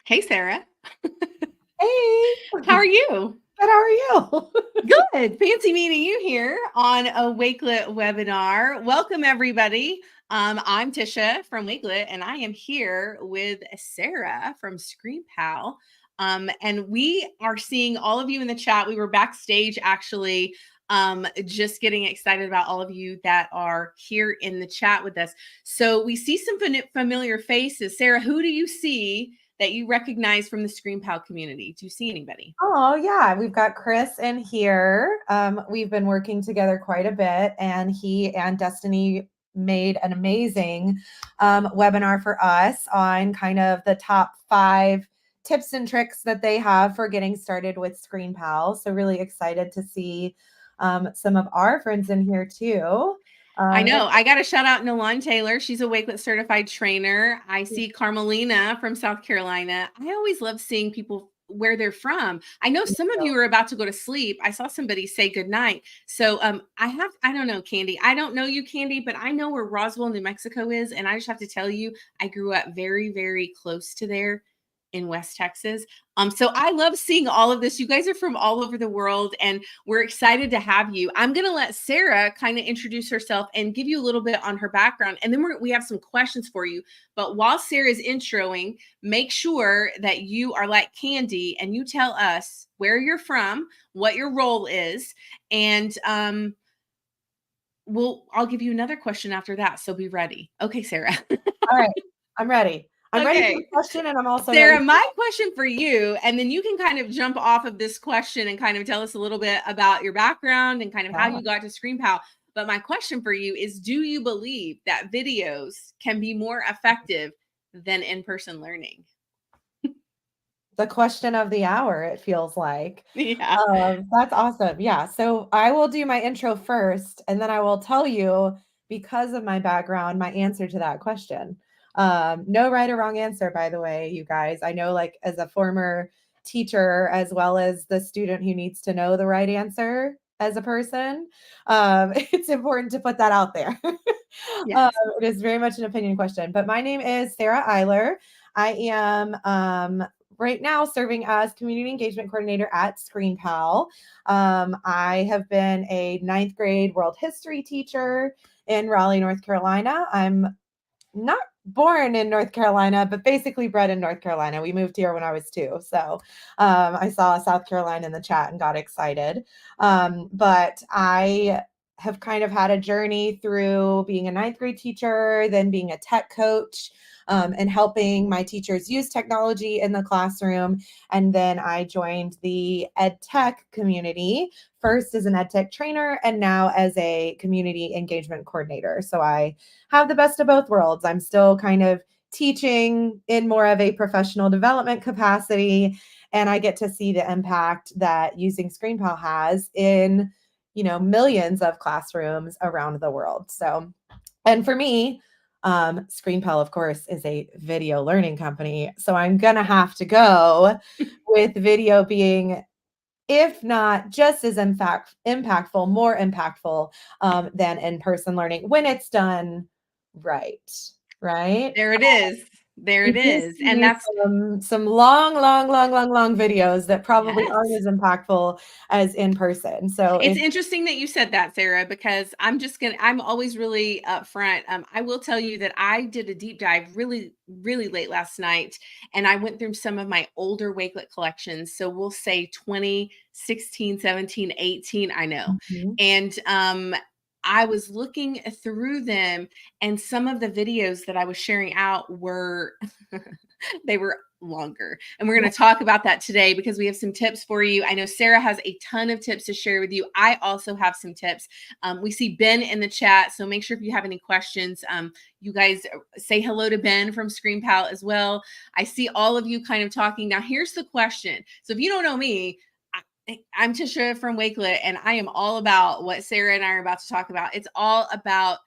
Hey, Sarah. Hey, How are you? good. How are you? Good. Fancy meeting you here on a Wakelet webinar. Welcome, everybody. I'm Tisha from Wakelet, and I am here with Sarah from ScreenPal. And we are seeing all of you in the chat. We were backstage actually, just getting excited about all of you that are here in the chat with us. So we see some familiar faces. Sarah, who do you see that you recognize from the ScreenPal community? Do you see anybody? Oh, yeah. We've got Chris in here. We've been working together quite a bit, and he and Destiny made an amazing webinar for us on kind of the top 5 tips and tricks that they have for getting started with ScreenPal. So really excited to see some of our friends in here too. I know. I got to shout out Nolan Taylor. She's a Wakelet certified trainer. I see Carmelina from South Carolina. I always love seeing people where they're from. I know some of you are about to go to sleep. I saw somebody say good night. So I don't know, Candy. I don't know you, Candy, but I know where Roswell, New Mexico is. And I just have to tell you, I grew up very, very close to there in West Texas. So I love seeing all of this. You guys are from all over the world, and we're excited to have you. I'm going to let Sarah kind of introduce herself and give you a little bit on her background, and then we have some questions for you. But while Sarah's introing, make sure that you are like Candy and you tell us where you're from, what your role is, and I'll give you another question after that. So be ready. Okay, Sarah. All right. I'm ready. I'm ready for the Okay. question, and I'm also Sarah, ready. my question for you, and then you can kind of jump off of this question and kind of tell us a little bit about your background and kind of how you got to ScreenPal. But my question for you is, do you believe that videos can be more effective than in-person learning? The question of the hour, it feels like. Yeah. That's awesome. Yeah. So I will do my intro first, and then I will tell you, because of my background, my answer to that question. No right or wrong answer, by the way, you guys. I know, like, as a former teacher, as well as the student who needs to know the right answer as a person, it's important to put that out there. Yes. It is very much an opinion question. But my name is Sarah Eiler. I am right now serving as community engagement coordinator at ScreenPal. I have been a 9th grade world history teacher in Raleigh, North Carolina. I'm not born in North Carolina, but basically bred in North Carolina. We moved here when I was 2. So I saw South Carolina in the chat and got excited. But I have kind of had a journey through being a 9th grade teacher, then being a tech coach, and helping my teachers use technology in the classroom. And then I joined the ed tech community, first as an ed tech trainer and now as a community engagement coordinator. So I have the best of both worlds. I'm still kind of teaching in more of a professional development capacity, and I get to see the impact that using ScreenPal has in, millions of classrooms around the world. So, and for me, ScreenPal, of course, is a video learning company. So I'm going to have to go with video being, if not just as impactful, more impactful than in-person learning when it's done right. Right. There it is. There We it do is. And see that's some long videos that probably aren't yes. as impactful as in person. So It's if interesting that you said that, Sarah, because I'm always really upfront. I will tell you that I did a deep dive really, really late last night, and I went through some of my older Wakelet collections. So we'll say 2016, 17, 18, I know. Mhm. And I was looking through them, and some of the videos that I was sharing out were they were longer. And we're going to talk about that today because we have some tips for you. I know Sarah has a ton of tips to share with you. I also have some tips. We see Ben in the chat, so make sure if you have any questions, you guys say hello to Ben from ScreenPal as well. I see all of you kind of talking. Now, here's the question. So if you don't know me, I'm Tisha from Wakelet, and I am all about what Sarah and I are about to talk about. It's all about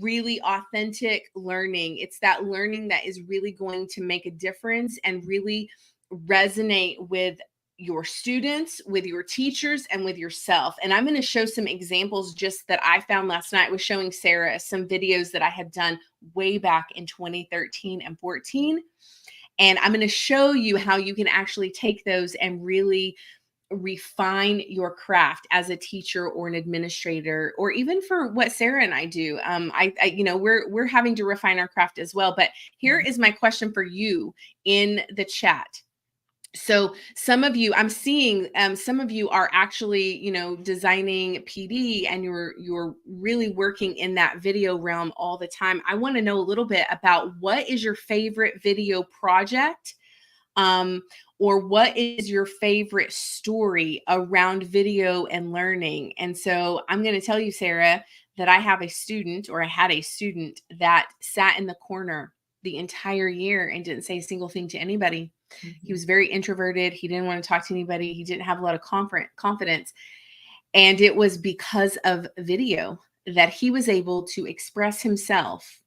really authentic learning. It's that learning that is really going to make a difference and really resonate with your students, with your teachers, and with yourself. And I'm going to show some examples just that I found last night. I was showing Sarah some videos that I had done way back in 2013 and 14. And I'm going to show you how you can actually take those and really refine your craft as a teacher or an administrator, or even for what Sarah and I do. We're having to refine our craft as well. But here is my question for you in the chat. So some of you, I'm seeing some of you are actually, designing PD, and you're really working in that video realm all the time. I want to know a little bit about what is your favorite video project, or what is your favorite story around video and learning. And so I'm going to tell you, Sarah, that I had a student that sat in the corner the entire year and didn't say a single thing to anybody. He was very introverted. He didn't want to talk to anybody. He didn't have a lot of confidence. And it was because of video that he was able to express himself.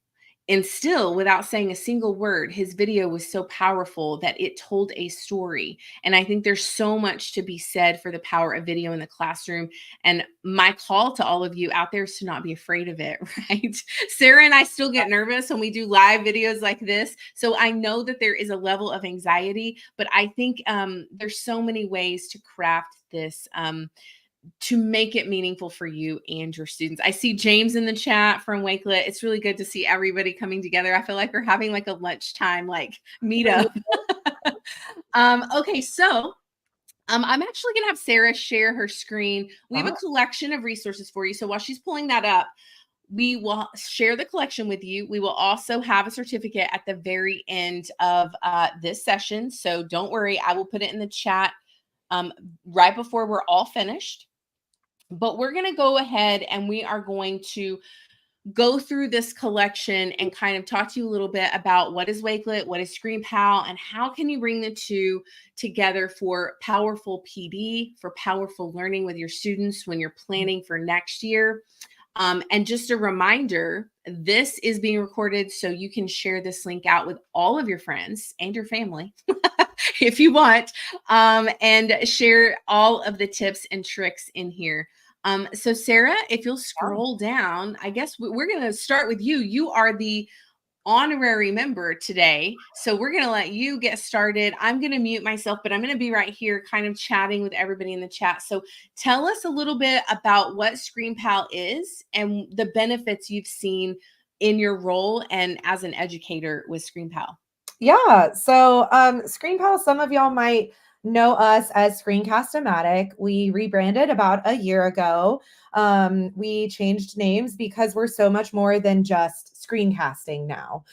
And still, without saying a single word, his video was so powerful that it told a story. And I think there's so much to be said for the power of video in the classroom. And my call to all of you out there is to not be afraid of it, right? Sarah and I still get nervous when we do live videos like this. So I know that there is a level of anxiety, but I think there's so many ways to craft this to make it meaningful for you and your students. I see James in the chat from Wakelet. It's really good to see everybody coming together. I feel like we're having like a lunchtime meetup. Okay, so I'm actually going to have Sarah share her screen. We have a collection of resources for you. So while she's pulling that up, we will share the collection with you. We will also have a certificate at the very end of this session. So don't worry, I will put it in the chat right before we're all finished. But we're going to go ahead and we are going to go through this collection and kind of talk to you a little bit about what is Wakelet, what is ScreenPal, and how can you bring the two together for powerful PD, for powerful learning with your students when you're planning for next year. And just a reminder, this is being recorded, so you can share this link out with all of your friends and your family if you want, and share all of the tips and tricks in here. So Sarah, if you'll scroll down, I guess we're going to start with you. You are the honorary member today. So we're going to let you get started. I'm going to mute myself, but I'm going to be right here kind of chatting with everybody in the chat. So tell us a little bit about what ScreenPal is and the benefits you've seen in your role and as an educator with ScreenPal. Yeah. So ScreenPal, some of y'all might know us as Screencast-O-Matic. We rebranded about a year ago. We changed names because we're so much more than just screencasting now.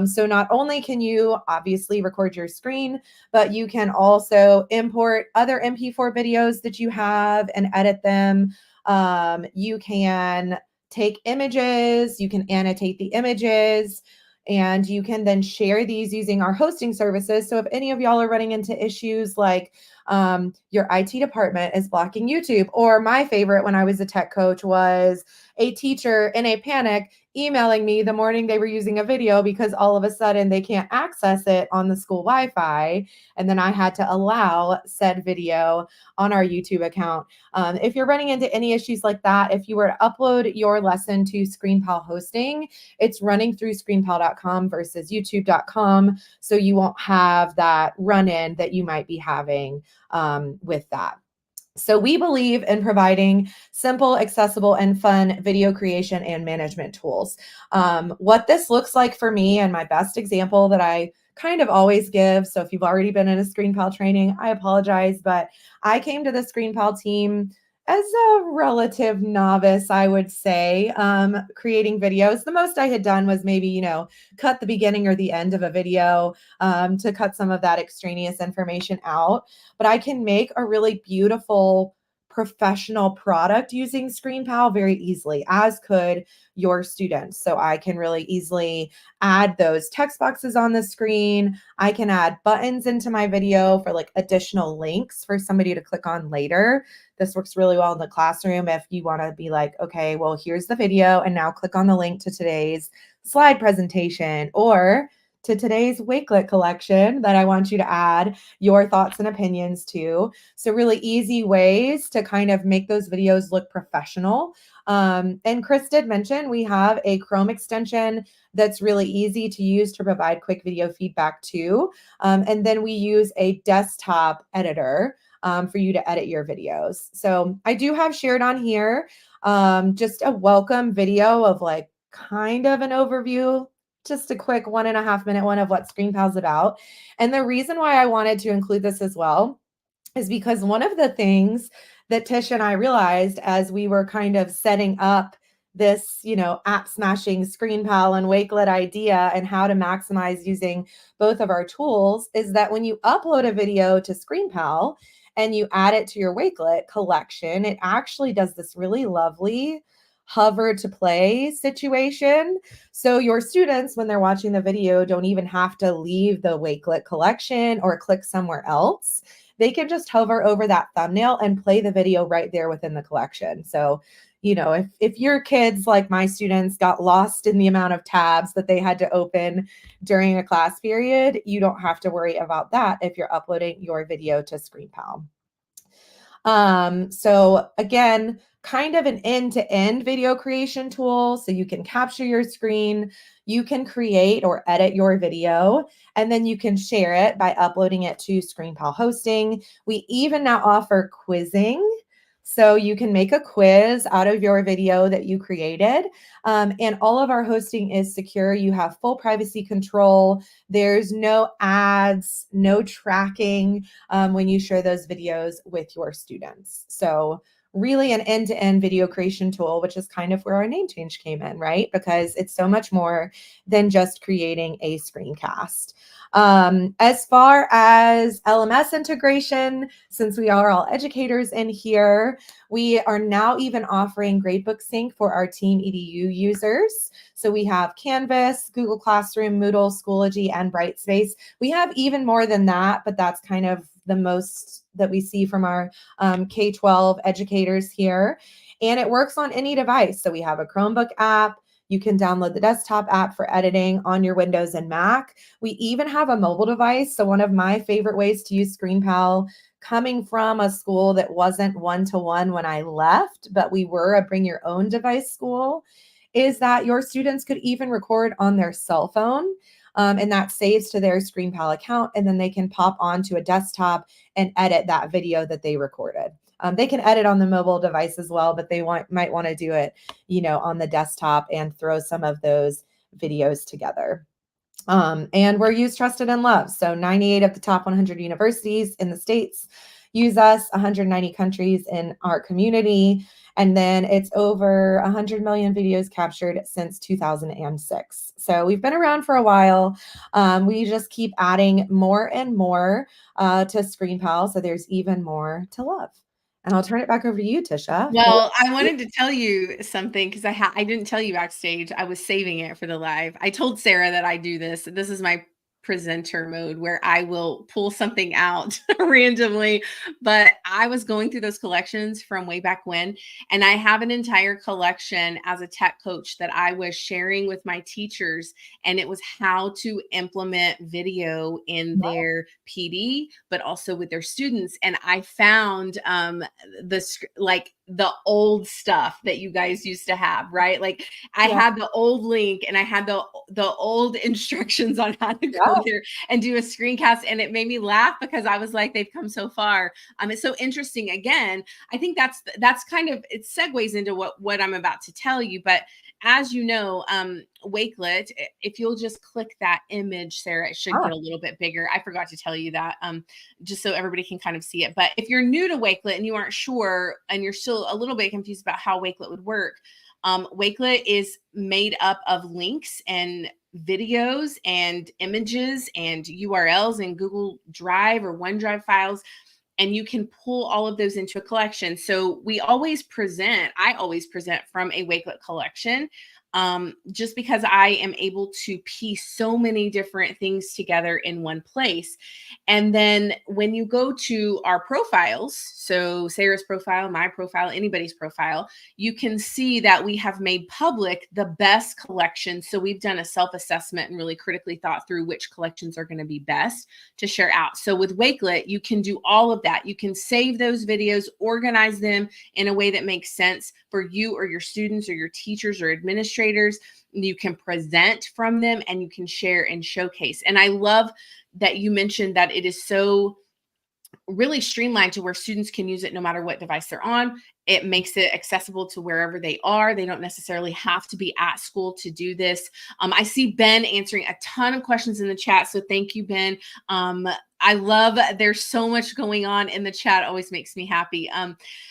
So not only can you obviously record your screen, but you can also import other MP4 videos that you have and edit them. You can take images, you can annotate the images, and you can then share these using our hosting services. So if any of y'all are running into issues like your IT department is blocking YouTube, or my favorite when I was a tech coach was a teacher in a panic emailing me the morning they were using a video because all of a sudden they can't access it on the school Wi-Fi. And then I had to allow said video on our YouTube account. If you're running into any issues like that, if you were to upload your lesson to ScreenPal hosting, it's running through screenpal.com versus youtube.com. So you won't have that run-in that you might be having with that. So we believe in providing simple, accessible, and fun video creation and management tools. What this looks like for me, and my best example that I kind of always give, so if you've already been in a ScreenPal training, I apologize, but I came to the ScreenPal team as a relative novice, I would say, creating videos. The most I had done was maybe, cut the beginning or the end of a video to cut some of that extraneous information out. But I can make a really beautiful professional product using ScreenPal very easily, as could your students. So I can really easily add those text boxes on the screen. I can add buttons into my video for like additional links for somebody to click on later. This works really well in the classroom if you want to be like, okay, well, here's the video and now click on the link to today's slide presentation, or to today's Wakelet collection that I want you to add your thoughts and opinions to. So really easy ways to kind of make those videos look professional. And Chris did mention we have a Chrome extension that's really easy to use to provide quick video feedback too. And then we use a desktop editor for you to edit your videos. So I do have shared on here just a welcome video of like kind of an overview, just a quick 1.5 minute one of what ScreenPal's about. And the reason why I wanted to include this as well is because one of the things that Tish and I realized as we were kind of setting up this, app smashing ScreenPal and Wakelet idea and how to maximize using both of our tools is that when you upload a video to ScreenPal and you add it to your Wakelet collection, it actually does this really lovely hover to play situation. So your students, when they're watching the video, don't even have to leave the Wakelet collection or click somewhere else. They can just hover over that thumbnail and play the video right there within the collection. So, if your kids, like my students, got lost in the amount of tabs that they had to open during a class period, you don't have to worry about that if you're uploading your video to ScreenPal. So again, kind of an end-to-end video creation tool. So you can capture your screen, you can create or edit your video, and then you can share it by uploading it to ScreenPal hosting. We even now offer quizzing. So you can make a quiz out of your video that you created. And all of our hosting is secure. You have full privacy control. There's no ads, no tracking when you share those videos with your students. So really an end-to-end video creation tool, which is kind of where our name change came in, right? Because it's so much more than just creating a screencast. As far as LMS integration, since we are all educators in here, we are now even offering Gradebook Sync for our Team EDU users. So we have Canvas, Google Classroom, Moodle, Schoology, and Brightspace. We have even more than that, but that's kind of the most that we see from our K-12 educators here. And it works on any device. So we have a Chromebook app. You can download the desktop app for editing on your Windows and Mac. We even have a mobile device. So one of my favorite ways to use ScreenPal, coming from a school that wasn't one-to-one when I left, but we were a bring your own device school, is that your students could even record on their cell phone. And that saves to their ScreenPal account, and then they can pop onto a desktop and edit that video that they recorded. They can edit on the mobile device as well, but they might want to do it, on the desktop and throw some of those videos together. And we're used, trusted, and loved. So 98 of the top 100 universities in the States use us, 190 countries in our community. And then it's over 100 million videos captured since 2006. So we've been around for a while. We just keep adding more and more to ScreenPal. So there's even more to love. And I'll turn it back over to you, Tisha. Well, I wanted to tell you something because I didn't tell you backstage. I was saving it for the live. I told Sarah that I do this. This is my presenter mode where I will pull something out randomly. But I was going through those collections from way back when, and I have an entire collection as a tech coach that I was sharing with my teachers, and it was how to implement video in their PD, but also with their students. And I found the old stuff that you guys used to have, right? Like I had the old link and I had the old instructions on how to go there and do a screencast. And it made me laugh because I was like, they've come so far. It's so interesting. Again, I think that's kind of, it segues into what I'm about to tell you. But as you know, Wakelet, if you'll just click that image, Sarah, it should get a little bit bigger. I forgot to tell you that, just so everybody can kind of see it. But if you're new to Wakelet and you aren't sure, and you're still a little bit confused about how Wakelet would work, Wakelet is made up of links and videos and images and URLs and Google Drive or OneDrive files. And you can pull all of those into a collection. So I always present from a Wakelet collection. just because I am able to piece so many different things together in one place. And then when you go to our profiles, so Sarah's profile, my profile, anybody's profile, you can see that we have made public the best collections. So we've done a self-assessment and really critically thought through which collections are going to be best to share out. So with Wakelet, you can do all of that. You can save those videos, organize them in a way that makes sense for you or your students or your teachers or administrators. You can present from them and you can share and showcase. And I love that you mentioned that it is so really streamlined to where students can use it no matter what device they're on. It makes it accessible to wherever they are. They don't necessarily have to be at school to do this. I see Ben answering a ton of questions in the chat. So thank you, Ben. I love, there's so much going on in the chat. Always makes me happy.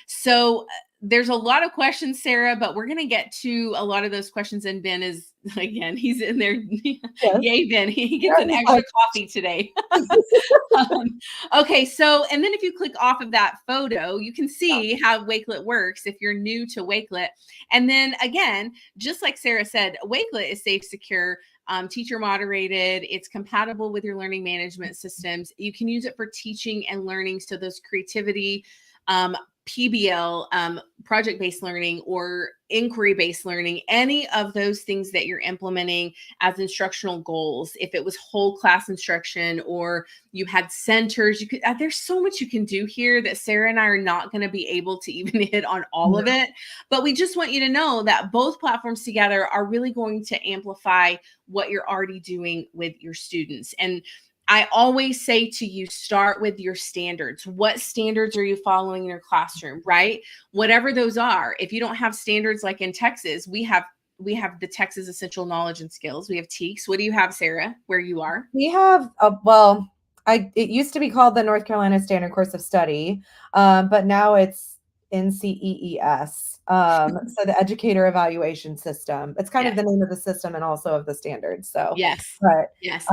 So there's a lot of questions, Sarah, but we're going to get to a lot of those questions. And Ben is, again, he's in there. Yes. Yay, Ben. He gets an extra coffee today. Okay, so, and then if you click off of that photo, you can see how Wakelet works if you're new to Wakelet. And then again, just like Sarah said, Wakelet is safe, secure, teacher moderated. It's compatible with your learning management systems. You can use it for teaching and learning. So those creativity, PBL, project-based learning or inquiry-based learning, any of those things that you're implementing as instructional goals, if it was whole class instruction or you had centers, you could, there's so much you can do here that Sarah and I are not going to be able to even hit on all of it. But we just want you to know that both platforms together are really going to amplify what you're already doing with your students. And I always say to you, start with your standards. What standards are you following in your classroom, right? Whatever those are. If you don't have standards like in Texas, we have the Texas Essential Knowledge and Skills. We have TEKS. What do you have, Sarah, where you are? We have, it used to be called the North Carolina Standard Course of Study, but now it's NCEES. So the Educator Evaluation System. It's kind of the name of the system and also of the standards. So yes, but yes,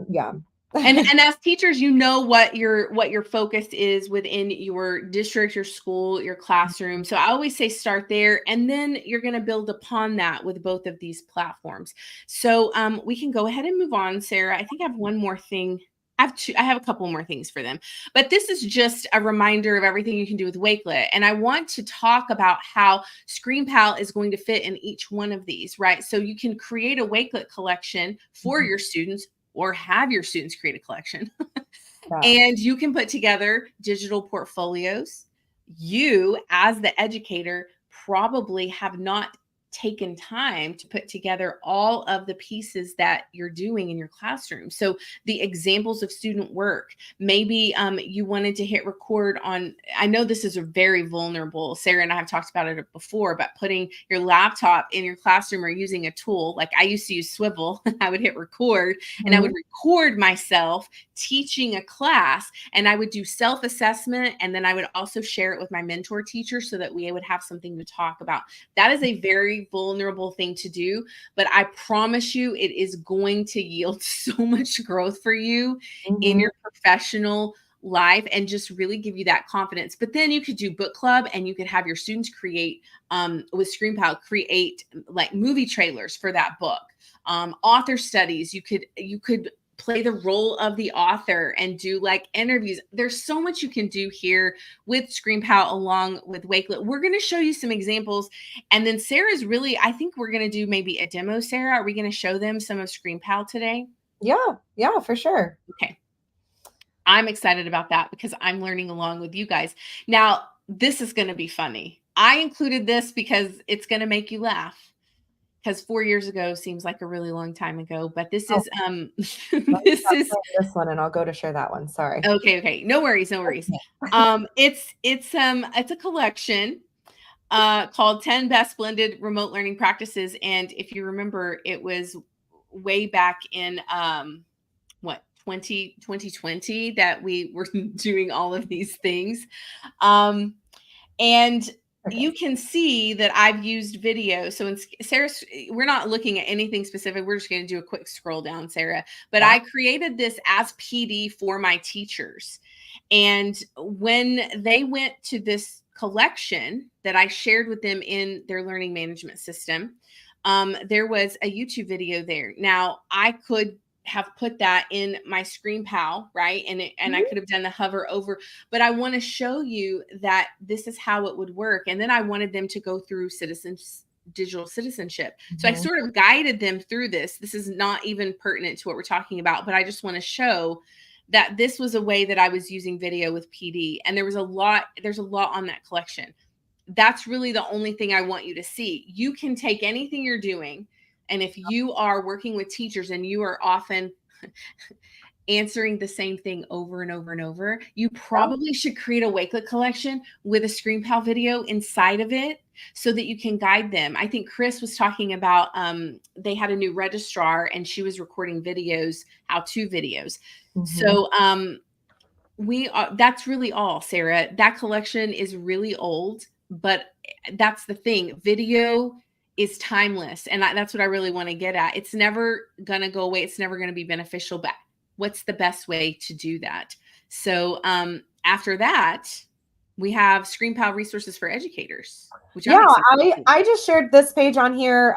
yeah. and as teachers, you know what your focus is within your district, your school, your classroom. So I always say start there, and then you're going to build upon that with both of these platforms. So we can go ahead and move on, Sarah. I think I have one more thing. I have a couple more things for them, but this is just a reminder of everything you can do with Wakelet. And I want to talk about how ScreenPal is going to fit in each one of these, right? So you can create a Wakelet collection for your students or have your students create a collection. And you can put together digital portfolios. You, as the educator, probably have not taken time to put together all of the pieces that you're doing in your classroom. So the examples of student work, maybe you wanted to hit record on, I know this is a very vulnerable, Sarah and I have talked about it before, but putting your laptop in your classroom or using a tool, like I used to use Swivel, I would hit record and I would record myself teaching a class, and I would do self-assessment, and then I would also share it with my mentor teacher so that we would have something to talk about. That is a very vulnerable thing to do, but I promise you it is going to yield so much growth for you in your professional life and just really give you that confidence. But then you could do book club and you could have your students create with ScreenPal, create like movie trailers for that book. Author studies, you could play the role of the author and do like interviews. There's so much you can do here with ScreenPal along with Wakelet. We're going to show you some examples. And then Sarah's really, I think we're going to do maybe a demo, Sarah. Are we going to show them some of ScreenPal today? Yeah, for sure. Okay. I'm excited about that because I'm learning along with you guys. Now, this is going to be funny. I included this because it's going to make you laugh. Because 4 years ago seems like a really long time ago, but this is this one, and I'll go to share that one. Sorry. Okay. No worries. It's a collection called 10 Best Blended Remote Learning Practices. And if you remember, it was way back in 2020 that we were doing all of these things. And you can see that I've used video. So in Sarah, we're not looking at anything specific. We're just going to do a quick scroll down, Sarah. But I created this as PD for my teachers. And when they went to this collection that I shared with them in their learning management system, there was a YouTube video there. Now, I could have put that in my ScreenPal, right? And I could have done the hover over, but I want to show you that this is how it would work. And then I wanted them to go through digital citizenship. So I sort of guided them through this. This is not even pertinent to what we're talking about, but I just want to show that this was a way that I was using video with PD. And there's a lot on that collection. That's really the only thing I want you to see. You can take anything you're doing, and if you are working with teachers and you are often answering the same thing over and over and over, you probably should create a Wakelet collection with a ScreenPal video inside of it so that you can guide them. I think Chris was talking about they had a new registrar and she was recording videos, how-to videos. So that's really all, Sarah. That collection is really old, but that's the thing. Video is timeless. And that's what I really want to get at. It's never going to go away. It's never going to be beneficial, but what's the best way to do that? So after that, we have ScreenPal resources for educators. Which I just shared this page on here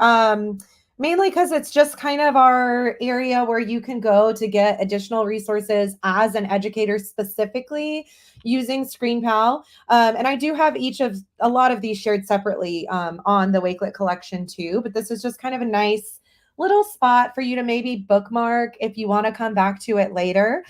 mainly because it's just kind of our area where you can go to get additional resources as an educator specifically using ScreenPal. And I do have a lot of these shared separately on the Wakelet collection too, but this is just kind of a nice little spot for you to maybe bookmark if you want to come back to it later.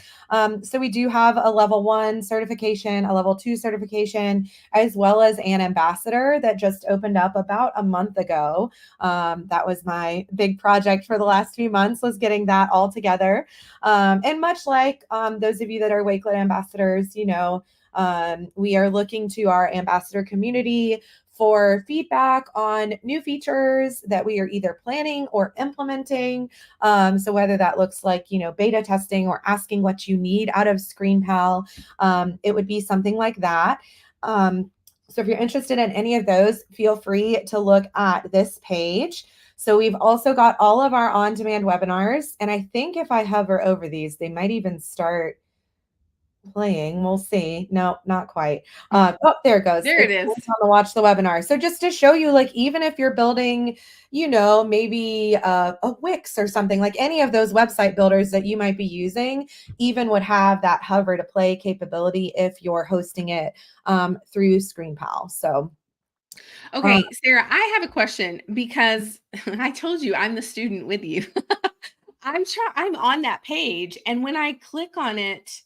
So we do have a level 1 certification, a level 2 certification, as well as an ambassador that just opened up about a month ago. That was my big project for the last few months, was getting that all together. And much like those of you that are Wakelet ambassadors, you know, we are looking to our ambassador community for feedback on new features that we are either planning or implementing. So whether that looks like, you know, beta testing or asking what you need out of ScreenPal, it would be something like that. So if you're interested in any of those, feel free to look at this page. So we've also got all of our on-demand webinars. And I think if I hover over these, they might even start playing. We'll see. No, not quite. Oh, there it goes. There it is. On the watch the webinar. So just to show you, like, even if you're building, you know, maybe a Wix or something, like any of those website builders that you might be using, even would have that hover to play capability if you're hosting it through ScreenPal. So okay, Sarah, I have a question because I told you I'm the student with you. I'm on that page, and when I click on it,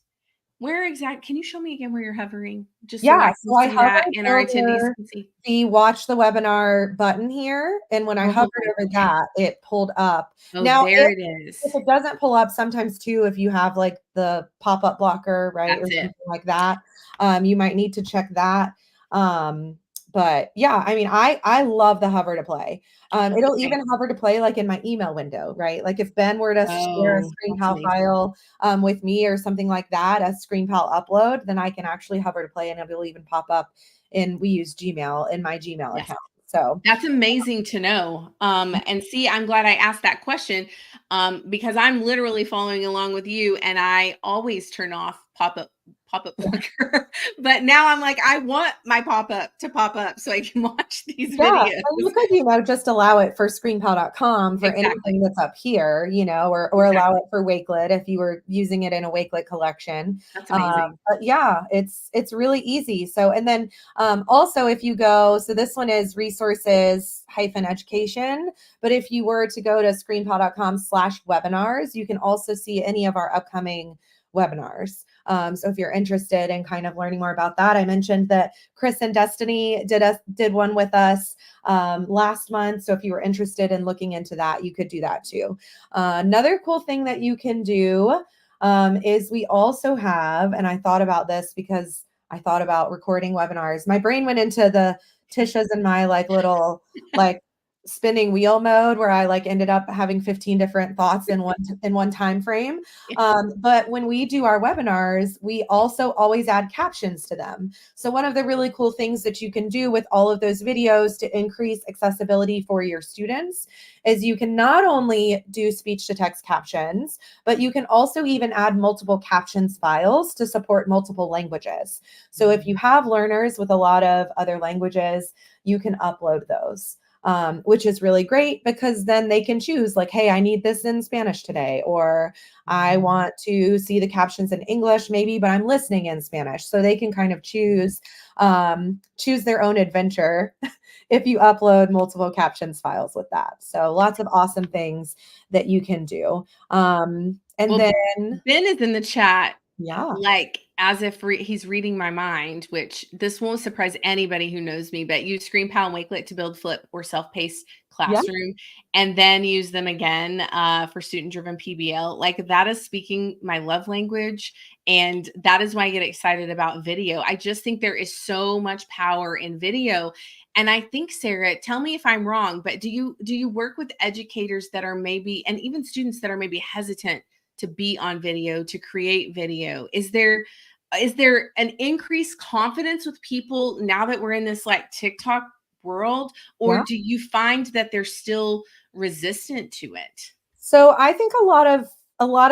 can you show me again where you're hovering? Just so I can see that and our attendees can see. The watch the webinar button here. And when I hovered over that, it pulled up. Oh, now, there it is. If it doesn't pull up, sometimes too, if you have like the pop-up blocker, right? That's or something like that, you might need to check that. But yeah, I mean, I love the hover to play. It'll even hover to play like in my email window, right? Like if Ben were to share a ScreenPal file with me or something like that, a ScreenPal upload, then I can actually hover to play and it'll even pop up we use Gmail in my Gmail account. So that's amazing to know. And see, I'm glad I asked that question because I'm literally following along with you and I always turn off pop-up blocker. But now I'm like, I want my pop-up to pop up so I can watch these videos. And you could, you know, just allow it for screenpal.com for anything that's up here, you know, or allow it for Wakelet if you were using it in a Wakelet collection. That's amazing. But yeah, it's really easy. So, and then also if you go, so this one is resources-education, but if you were to go to screenpal.com/webinars, you can also see any of our upcoming webinars. So if you're interested in kind of learning more about that, I mentioned that Chris and Destiny did one with us last month. So if you were interested in looking into that, you could do that too. Another cool thing that you can do is we also have, and I thought about this because I thought about recording webinars. My brain went into the Tisha's and my like little like spinning wheel mode where I like ended up having 15 different thoughts in one time frame. But when we do our webinars, we also always add captions to them. So one of the really cool things that you can do with all of those videos to increase accessibility for your students is you can not only do speech to text captions, but you can also even add multiple captions files to support multiple languages. So if you have learners with a lot of other languages, you can upload those. which is really great because then they can choose like, hey, I need this in Spanish today, or I want to see the captions in English maybe, but I'm listening in Spanish. So they can kind of choose their own adventure if you upload multiple captions files with that. So lots of awesome things that you can do. And Well, then, Ben is in the chat, yeah, like, as if he's reading my mind, which this won't surprise anybody who knows me, but use ScreenPal and Wakelet to build flip or self-paced yeah, classroom, and then use them again for student-driven PBL. Like, that is speaking my love language, and that is why I get excited about video. I just think there is so much power in video. And I think, Sarah, tell me if I'm wrong, but do you work with educators that are maybe, and even students that are maybe hesitant to be on video, to create video? Is there an increased confidence with people now that we're in this like TikTok world, or yeah. do you find that they're still resistant to it? So I think a lot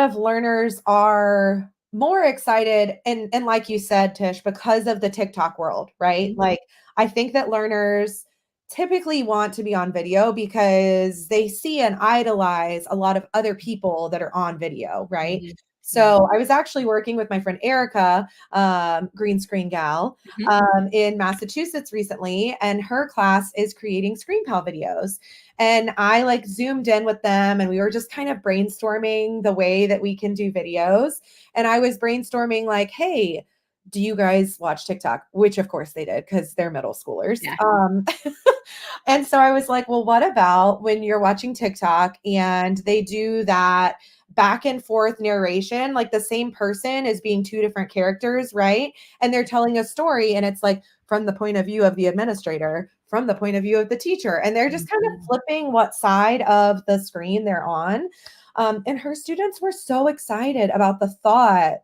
of learners are more excited, and like you said, Tish, because of the TikTok world, right? Mhm, Like I think that learners typically want to be on video because they see and idolize a lot of other people that are on video, right? mhm, mhm, So I was actually working with my friend Erica, Green Screen Gal, mhm. in Massachusetts recently, and her class is creating ScreenPal videos. And I like zoomed in with them and we were just kind of brainstorming the way that we can do videos. And I was brainstorming like, hey, do you guys watch TikTok? Which of course they did because they're middle schoolers. Yeah. And so I was like, well, what about when you're watching TikTok and they do that back and forth narration, like the same person is being two different characters, right? And they're telling a story and it's like from the point of view of the administrator, from the point of view of the teacher, and they're just kind of Mhm. flipping what side of the screen they're on. And her students were so excited about the thought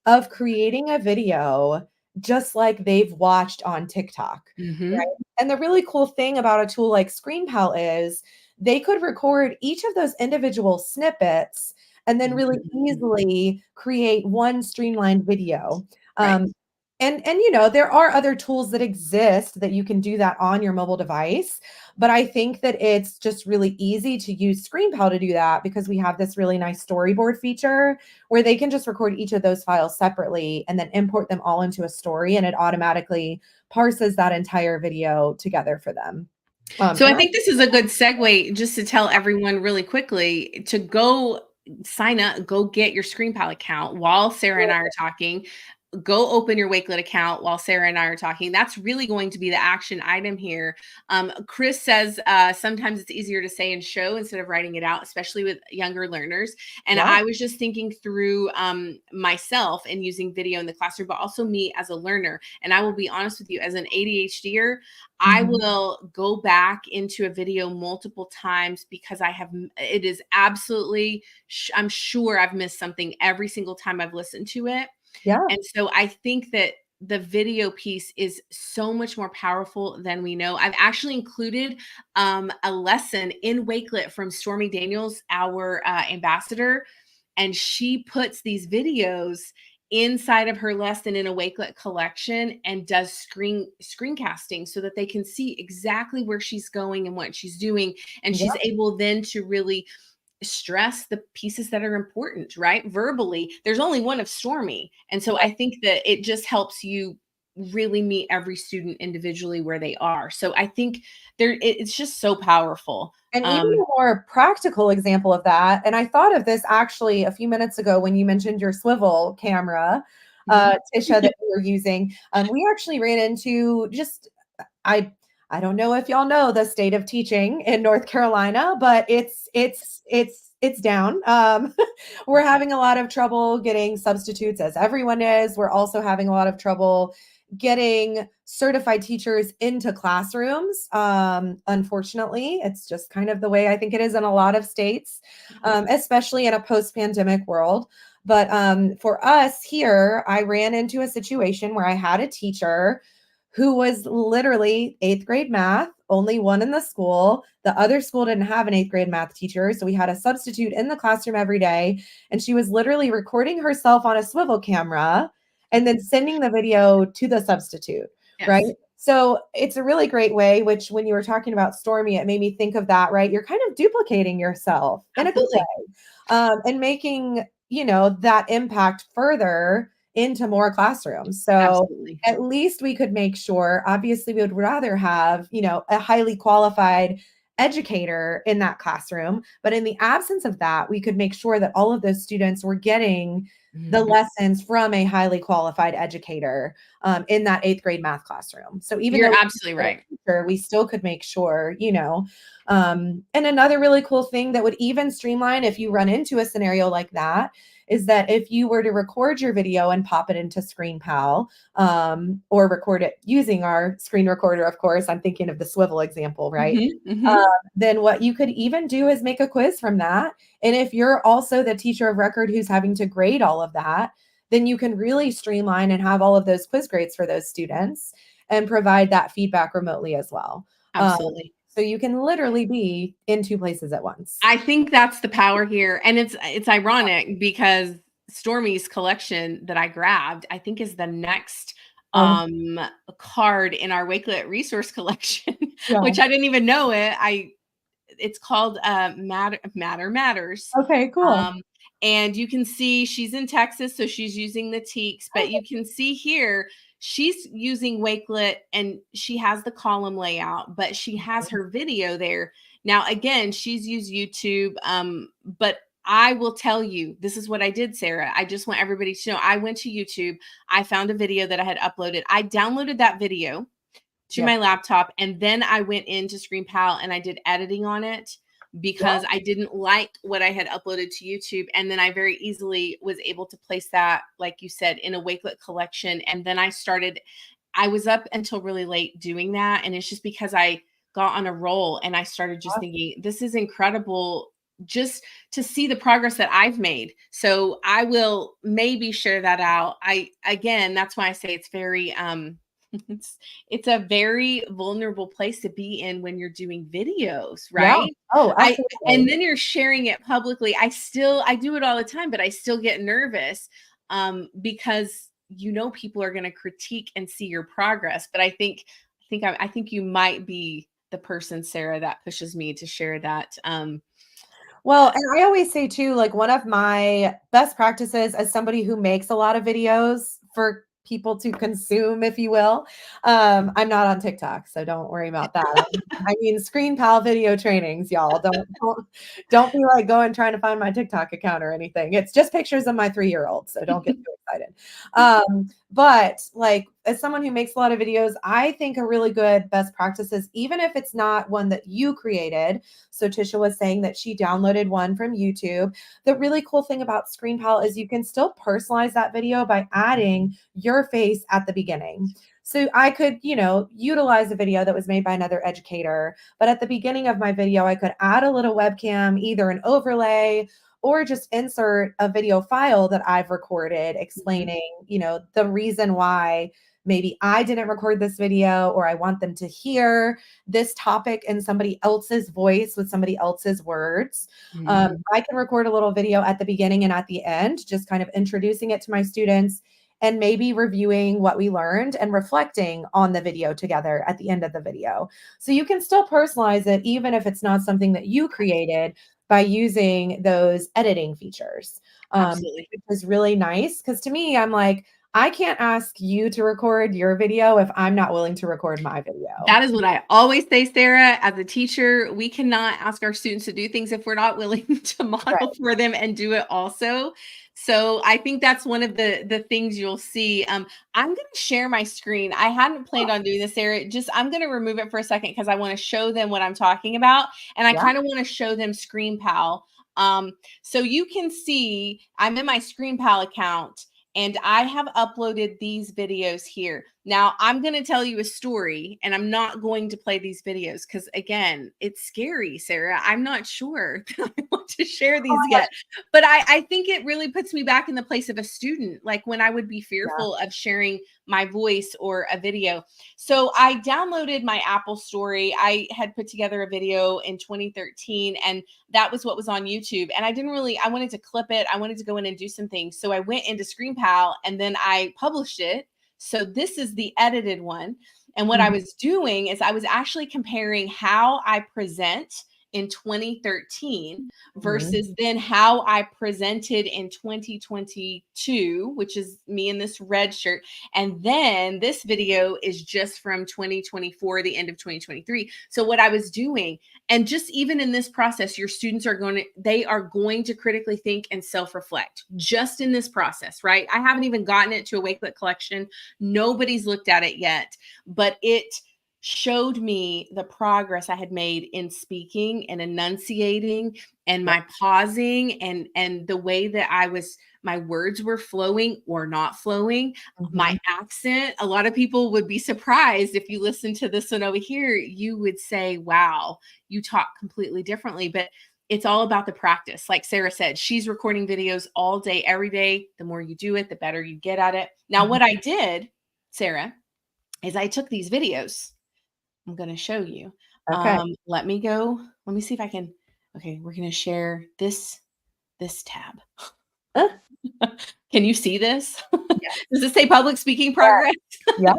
of creating a video just like they've watched on TikTok, Mhm. right? And the really cool thing about a tool like ScreenPal is they could record each of those individual snippets and then really Mhm. easily create one streamlined video. Right. And there are other tools that exist that you can do that on your mobile device, but I think that it's just really easy to use ScreenPal to do that because we have this really nice storyboard feature where they can just record each of those files separately and then import them all into a story, and it automatically parses that entire video together for them. So I And I think this is a good segue just to tell everyone really quickly to go sign up, go get your ScreenPal account while Sarah and I are talking. Go open your Wakelet account while Sarah and I are talking. That's really going to be the action item here. Chris says sometimes it's easier to say and show instead of writing it out, especially with younger learners. And yeah, I was just thinking through myself and using video in the classroom, but also me as a learner. And I will be honest with you, as an ADHDer, I mhm, will go back into a video multiple times because it is absolutely, I'm sure I've missed something every single time I've listened to it. yeah, And so I think that the video piece is so much more powerful than we know. I've actually included a lesson in Wakelet from Stormy Daniels, our ambassador, and she puts these videos inside of her lesson in a Wakelet collection and does screencasting so that they can see exactly where she's going and what she's doing, and she's yeah. able then to really stress the pieces that are important, right? Verbally, there's only one of Stormy. And so I think that it just helps you really meet every student individually where they are. So I think it's just so powerful. And even a more practical example of that, and I thought of this actually a few minutes ago when you mentioned your swivel camera, Mhm. Tisha, that you were using. We actually ran into just I I don't know if y'all know the state of teaching in North Carolina, but it's down. We're having a lot of trouble getting substitutes, as everyone is. We're also having a lot of trouble getting certified teachers into classrooms. Unfortunately, it's just kind of the way I think it is in a lot of states, especially in a post-pandemic world. But for us here, I ran into a situation where I had a teacher who was literally eighth grade math, only one in the school. The other school didn't have an eighth grade math teacher. So we had a substitute in the classroom every day. And she was literally recording herself on a swivel camera and then sending the video to the substitute, right? Yes. So it's a really great way, which when you were talking about Stormy, it made me think of that, right? You're kind of duplicating yourself in a good Absolutely. way, and making, that impact further into more classrooms. So Absolutely. at least we could make sure, obviously, we would rather have, a highly qualified educator in that classroom. But in the absence of that, we could make sure that all of those students were getting the Mhm. lessons from a highly qualified educator in that eighth grade math classroom. So even You're though absolutely we right. teacher, we still could make sure, and another really cool thing that would even streamline if you run into a scenario like that is that if you were to record your video and pop it into ScreenPal, or record it using our screen recorder, of course, I'm thinking of the swivel example, right? Mhm, mhm. Then what you could even do is make a quiz from that. And if you're also the teacher of record who's having to grade all of that, then you can really streamline and have all of those quiz grades for those students and provide that feedback remotely as well. Um, Absolutely. so you can literally be in two places at once. I think that's the power here, and it's ironic because Stormy's collection that I grabbed, I think is the next, Oh, um, card in our Wakelet resource collection, yeah. which I didn't even know it's called, Matter Matters. Okay, cool. Um, and you can see she's in Texas, so she's using the teaks, but Okay. you can see here she's using Wakelet and she has the column layout, but she has her video there. Now, again, she's used YouTube, but I will tell you, this is what I did, Sarah. I just want everybody to know I went to YouTube. I found a video that I had uploaded. I downloaded that video to Yep. my laptop, and then I went into ScreenPal and I did editing on it Yeah. because I didn't like what I had uploaded to YouTube. And then I very easily was able to place that, like you said, in a Wakelet collection. And then I was up until really late doing that. And it's just because I got on a roll and I started just thinking, this is incredible just to see the progress that I've made. So I will maybe share that out. Again, that's why I say it's very, it's it's a very vulnerable place to be in when you're doing videos, Yeah. right? Oh, I and absolutely. then you're sharing it publicly. I do it all the time, but I still get nervous because people are going to critique and see your progress. But I think you might be the person, Sarah, that pushes me to share that. Well, and I always say too, like one of my best practices as somebody who makes a lot of videos for people to consume, if you will. I'm not on TikTok, so don't worry about that. I mean, Screen Pal video trainings, y'all. Don't be like going trying to find my TikTok account or anything. It's just pictures of my 3-year-old, so don't get too excited. But like as someone who makes a lot of videos, I think a really good best practice is even if it's not one that you created. So Tisha was saying that she downloaded one from YouTube. The really cool thing about ScreenPal is you can still personalize that video by adding your face at the beginning. So I could, utilize a video that was made by another educator, but at the beginning of my video, I could add a little webcam, either an overlay or just insert a video file that I've recorded Mhm. explaining, the reason why maybe I didn't record this video or I want them to hear this topic in somebody else's voice with somebody else's words. Mhm. I can record a little video at the beginning and at the end, just kind of introducing it to my students and maybe reviewing what we learned and reflecting on the video together at the end of the video. So you can still personalize it, even if it's not something that you created by using those editing features, Absolutely. which is really nice. Because to me, I'm like, I can't ask you to record your video if I'm not willing to record my video. That is what I always say, Sarah. As a teacher, we cannot ask our students to do things if we're not willing to model Right. for them and do it also. So I think that's one of the things you'll see. I'm going to share my screen. I hadn't planned on doing this, Sarah. Just I'm going to remove it for a second because I want to show them what I'm talking about, and I Yeah. kind of want to show them ScreenPal. So you can see I'm in my ScreenPal account and I have uploaded these videos here. Now, I'm going to tell you a story and I'm not going to play these videos because, again, it's scary, Sarah. I'm not sure that I want to share Oh these my gosh. yet, but I think it really puts me back in the place of a student, like when I would be Yeah. fearful of sharing my voice or a video. So I downloaded my Apple story. I had put together a video in 2013 and that was what was on YouTube. And I wanted to clip it. I wanted to go in and do some things. So I went into ScreenPal and then I published it So this is the edited one. And what I was doing is I was actually comparing how I present in 2013 versus then how I presented in 2022, which is me in this red shirt. And then this video is just from 2024, the end of 2023. So what I was doing, and just even in this process, your students are going to critically think and self-reflect just in this process, right? I haven't even gotten it to a Wakelet collection. Nobody's looked at it yet, but it showed me the progress I had made in speaking and enunciating and my pausing and the way that my words were flowing or not flowing, my accent. A lot of people would be surprised if you listen to this one over here, you would say, wow, you talk completely differently, but it's all about the practice. Like Sarah said, she's recording videos all day, every day. The more you do it, the better you get at it. Now, what I did, Sarah, is I took these videos. I'm going to show you. Okay. Let me see if I can. Okay, we're going to share this tab. Can you see this? Yeah. Does it say public speaking progress? Yeah.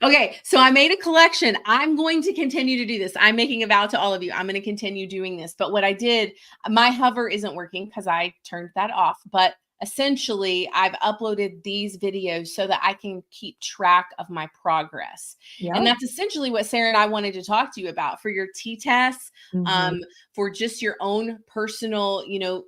Okay, so I made a collection. I'm going to continue to do this. I'm making a vow to all of you. I'm going to continue doing this. But what I did, my hover isn't working because I turned that off. But essentially, I've uploaded these videos so that I can keep track of my progress. Yeah. And that's essentially what Sarah and I wanted to talk to you about for your T-tests, for just your own personal,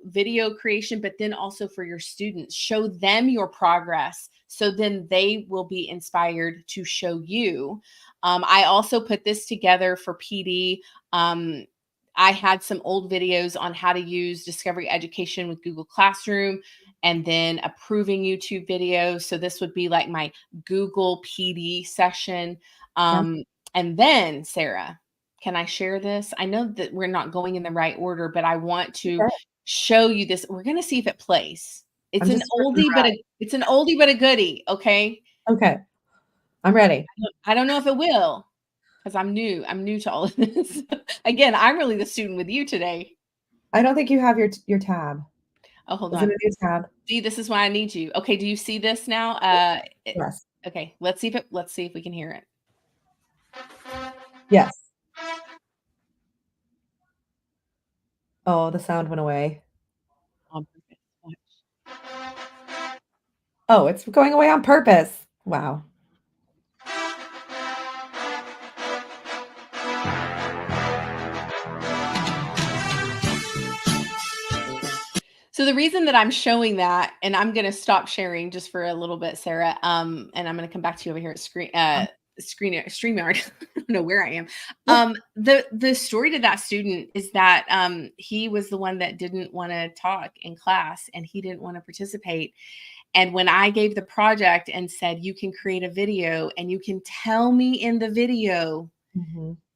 video creation, but then also for your students. Show them your progress so then they will be inspired to show you. I also put this together for PD. I had some old videos on how to use Discovery Education with Google Classroom and then approving YouTube videos. So this would be like my Google PD session. And then, Sarah, can I share this? I know that we're not going in the right order, but I want to show you this. We're going to see if it plays. It's an oldie, but a goodie. Okay. Okay. I'm ready. I don't know if it will because I'm new. I'm new to all of this. Again, I'm really the student with you today. I don't think you have your tab. Oh, hold Is on. it a new tab? See, this is why I need you. Okay. Do you see this now? Yes. Okay. Let's see if we can hear it. Yes. Oh, the sound went away. Oh, it's going away on purpose. Wow. So the reason that I'm showing that, and I'm going to stop sharing just for a little bit, Sarah, and I'm going to come back to you over here at StreamYard. I don't know where I am. The story to that student is that he was the one that didn't want to talk in class and he didn't want to participate. And when I gave the project and said, you can create a video and you can tell me in the video,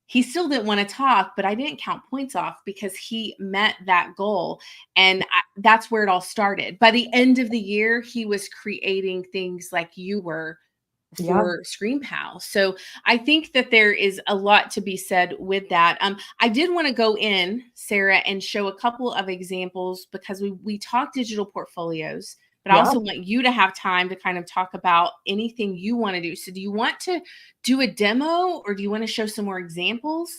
he still didn't want to talk, but I didn't count points off because he met that goal. And that's where it all started. By the end of the year, he was creating things like you were for ScreenPal. So I think that there is a lot to be said with that. I did want to go in, Sarah, and show a couple of examples because we talk digital portfolios, but I also want you to have time to kind of talk about anything you want to do. So do you want to do a demo or do you want to show some more examples?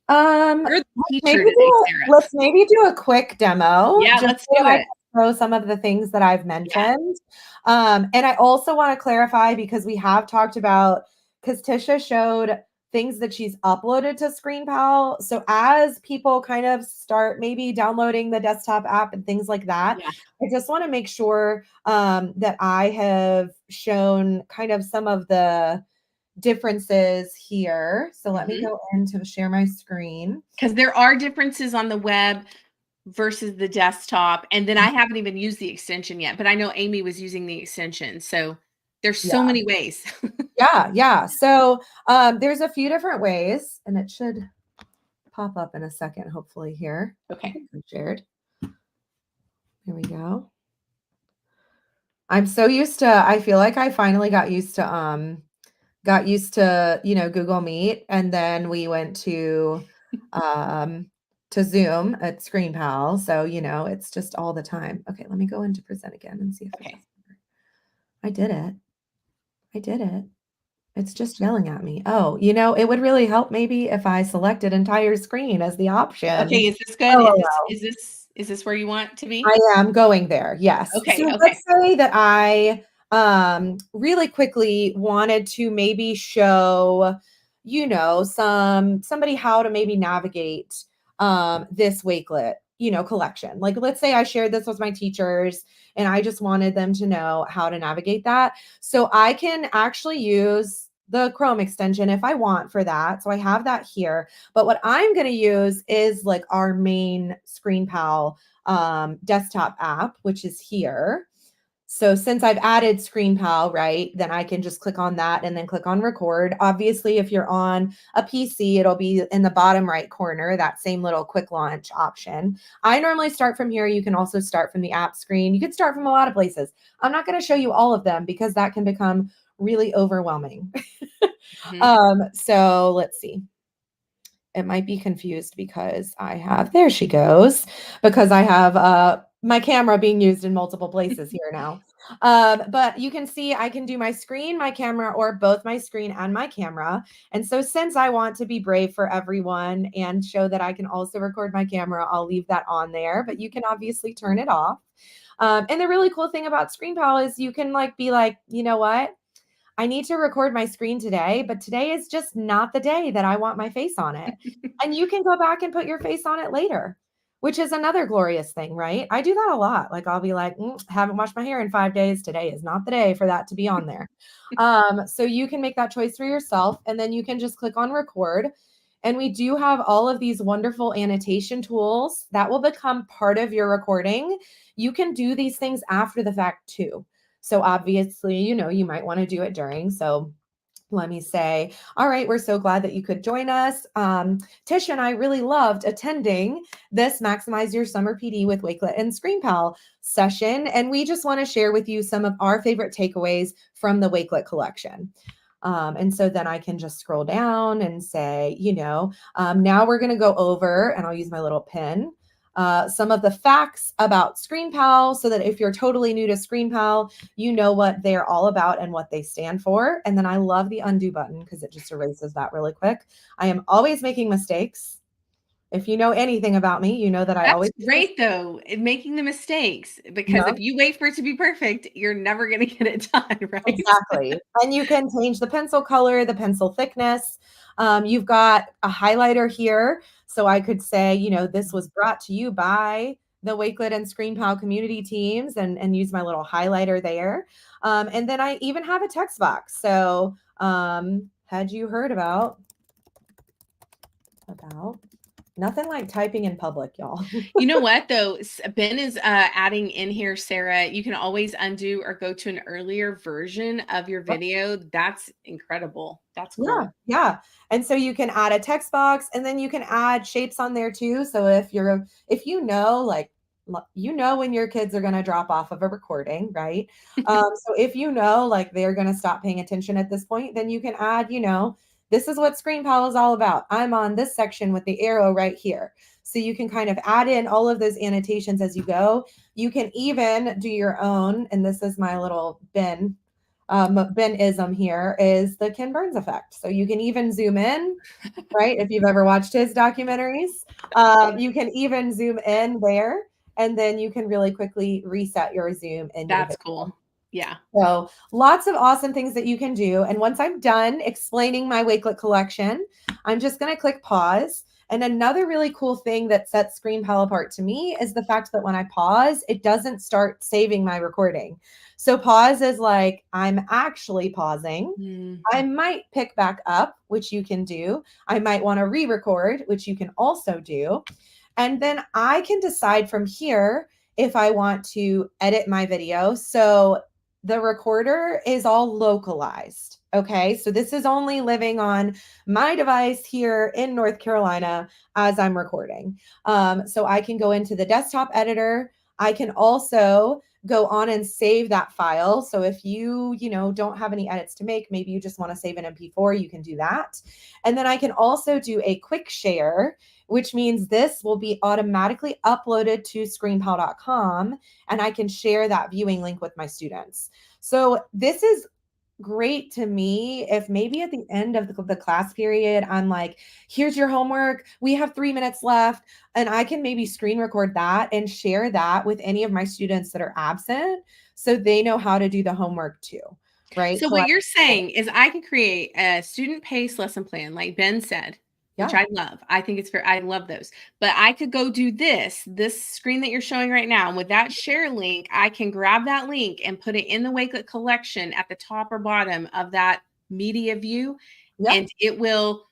You're the teacher today, Sarah. Let's maybe do a quick demo. Yeah, let's do it. Show some of the things that I've mentioned. And I also want to clarify because we have talked about, because Tisha showed things that she's uploaded to ScreenPal. So as people kind of start maybe downloading the desktop app and things like that, I just want to make sure that I have shown kind of some of the differences here. So let me go in to share my screen. Because there are differences on the web versus the desktop. And then I haven't even used the extension yet, but I know Amy was using the extension. So there's so many ways. Yeah. So there's a few different ways, and it should pop up in a second, hopefully here. Okay. Shared. Here we go. I'm so used to, I feel like I finally got used to, Google Meet, and then we went to Zoom at ScreenPal. So, it's just all the time. Okay, let me go into present again and see if I did it. I did it. It's just yelling at me. Oh, it would really help maybe if I selected entire screen as the option. Okay, is this good? Oh, Is this where you want to I be? am going there. Yes. Okay, So okay. let's say that I really quickly wanted to maybe show, somebody how to maybe navigate this Wakelet, collection. Like let's say I shared this with my teachers and I just wanted them to know how to navigate that. So I can actually use the Chrome extension if I want for that. So I have that here. But what I'm going to use is like our main ScreenPal desktop app, which is here. So since I've added ScreenPal, right, then I can just click on that and then click on record. Obviously, if you're on a PC, it'll be in the bottom right corner, that same little quick launch option. I normally start from here. You can also start from the app screen. You can start from a lot of places. I'm not going to show you all of them because that can become really overwhelming. Mhm. So let's see. It might be confused because there she goes, because I have my camera being used in multiple places here now. But you can see I can do my screen, my camera, or both my screen and my camera. And so since I want to be brave for everyone and show that I can also record my camera, I'll leave that on there, but you can obviously turn it off. And the really cool thing about ScreenPal is you can be like, you know what? I need to record my screen today, but today is just not the day that I want my face on it. And you can go back and put your face on it later, which is another glorious thing, right? I do that a lot. Like I'll be like, haven't washed my hair in 5 days. Today is not the day for that to be on there. So you can make that choice for yourself, and then you can just click on record. And we do have all of these wonderful annotation tools that will become part of your recording. You can do these things after the fact too. So obviously, you might want to do it during. So let me say, all right, we're so glad that you could join us. Tish and I really loved attending this Maximize Your Summer PD with Wakelet and ScreenPal session. And we just want to share with you some of our favorite takeaways from the Wakelet collection. And so then I can just scroll down and say, now we're going to go over, and I'll use my little pen, some of the facts about ScreenPal so that if you're totally new to ScreenPal, you know what they're all about and what they stand for. And then I love the undo button because it just erases that really quick. I am always making mistakes. If you know anything about me, you know that I That's always great though, in making the mistakes, because no. if you wait for it to be perfect, you're never gonna get it done, right? Exactly. And you can change the pencil color, the pencil thickness. You've got a highlighter here. So I could say, this was brought to you by the Wakelet and ScreenPal community teams, and use my little highlighter there. And then I even have a text box. So had you heard about nothing like typing in public, y'all? You know what though? Ben is adding in here, Sarah. You can always undo or go to an earlier version of your video. That's incredible. That's Yeah, cool. yeah. And so you can add a text box, and then you can add shapes on there too. So if when your kids are going to drop off of a recording, right? So if they're going to stop paying attention at this point, then you can add, this is what ScreenPal is all about. I'm on this section with the arrow right here. So you can kind of add in all of those annotations as you go. You can even do your own, and this is my little bin. Ben-ism here is the Ken Burns effect. So you can even zoom in, right? If you've ever watched his documentaries, you can even zoom in there, and then you can really quickly reset your zoom in your That's video. cool. Yeah. So lots of awesome things that you can do. And once I'm done explaining my Wakelet collection, I'm just going to click pause. And another really cool thing that sets ScreenPal apart to me is the fact that when I pause, it doesn't start saving my recording. So pause is like, I'm actually pausing. I might pick back up, which you can do. I might want to re-record, which you can also do. And then I can decide from here if I want to edit my video. So the recorder is all localized. Okay. So this is only living on my device here in North Carolina as I'm recording. So I can go into the desktop editor. I can also go on and save that file. So if you don't have any edits to make, maybe you just want to save an MP4, you can do that. And then I can also do a quick share, which means this will be automatically uploaded to screenpal.com, and I can share that viewing link with my students. So this is great to me if maybe at the end of the class period, I'm like, here's your homework. We have 3 minutes left. And I can maybe screen record that and share that with any of my students that are absent so they know how to do the homework too. Right. So what you're saying is I can create a student paced lesson plan, like Ben said, which Yeah. I love. I think it's I love those. But I could go do this screen that you're showing right now. And with that share link, I can grab that link and put it in the Wakelet collection at the top or bottom of that media view. Yeah. And it will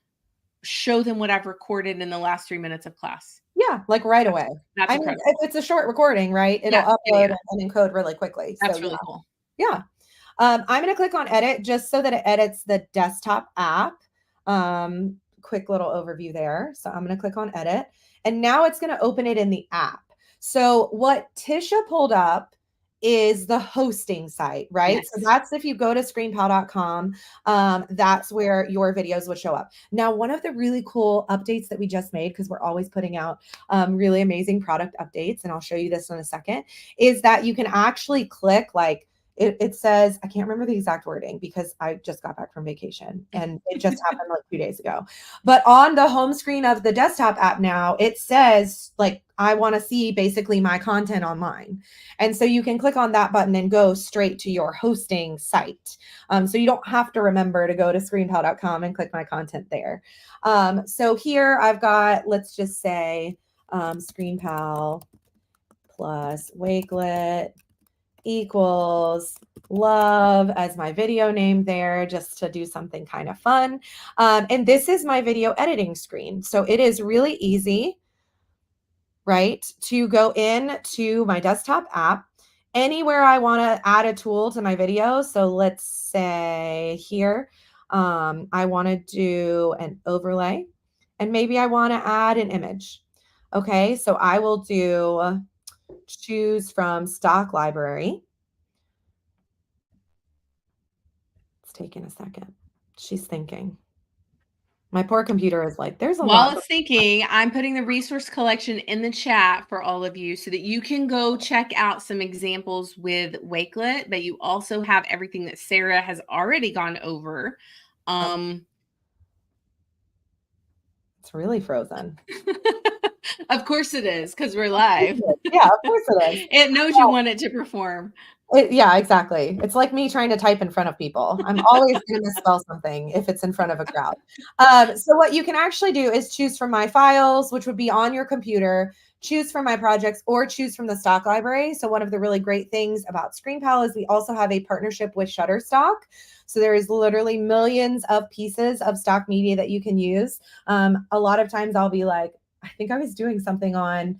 show them what I've recorded in the last 3 minutes of class. Yeah, like right away. That's I mean, incredible. if it's a short recording, right? It'll upload Yeah. and encode really quickly. So That's yeah. really cool. Yeah. I'm going to click on edit just so that it edits the desktop app. Quick little overview there. So I'm going to click on edit and now it's going to open it in the app. So what Tisha pulled up is the hosting site, right? Yes. So that's if you go to screenpal.com, that's where your videos would show up. Now, one of the really cool updates that we just made, because we're always putting out really amazing product updates, and I'll show you this in a second, is that you can actually click like, it says, I can't remember the exact wording because I just got back from vacation and it just happened like 2 days ago. But on the home screen of the desktop app now, it says like, I want to see basically my content online. And so you can click on that button and go straight to your hosting site. So you don't have to remember to go to screenpal.com and click my content there. So here I've got, let's just say ScreenPal plus Wakelet equals love as my video name there, just to do something kind of fun. And this is my video editing screen. So it is really easy, right, to go into my desktop app anywhere I want to add a tool to my video. So let's say here, I want to do an overlay and maybe I want to add an image. Okay, so I will do choose from stock library. It's taking a second. She's thinking. My poor computer is like, there's a While lot. it's thinking, I'm putting the resource collection in the chat for all of you so that you can go check out some examples with Wakelet, but you also have everything that Sarah has already gone over. It's really frozen. Of course it is, because we're live. Yeah, of course it is. It knows you want it to perform. Yeah, exactly. It's like me trying to type in front of people. I'm always going to misspell something if it's in front of a crowd. So what you can actually do is choose from my files, which would be on your computer, choose from my projects, or choose from the stock library. So one of the really great things about ScreenPal is we also have a partnership with Shutterstock. So there is literally millions of pieces of stock media that you can use. A lot of times I'll be like, I think I was doing something on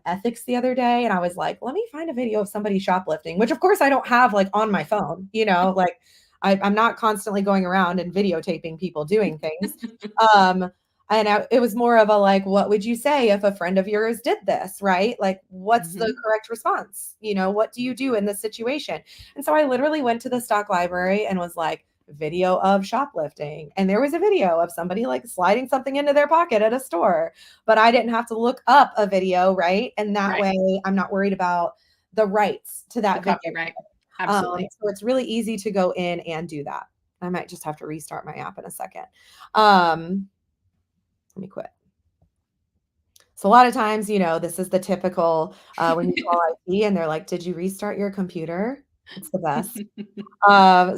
ethics the other day. And I was like, let me find a video of somebody shoplifting, which of course I don't have like on my phone, you know, like I'm not constantly going around and videotaping people doing things. It was more of a like, what would you say if a friend of yours did this, right? Like, what's the correct response? You know, what do you do in this situation? And so I literally went to the stock library and was like, video of shoplifting, and there was a video of somebody like sliding something into their pocket at a store, but I didn't have to look up a video, right? And that way I'm not worried about the rights to that video. Copyright. Absolutely. So it's really easy to go in and do that. I might just have to restart my app in a second. Let me quit. So a lot of times, you know, this is the typical when you call IT and they're like, did you restart your computer? It's the best.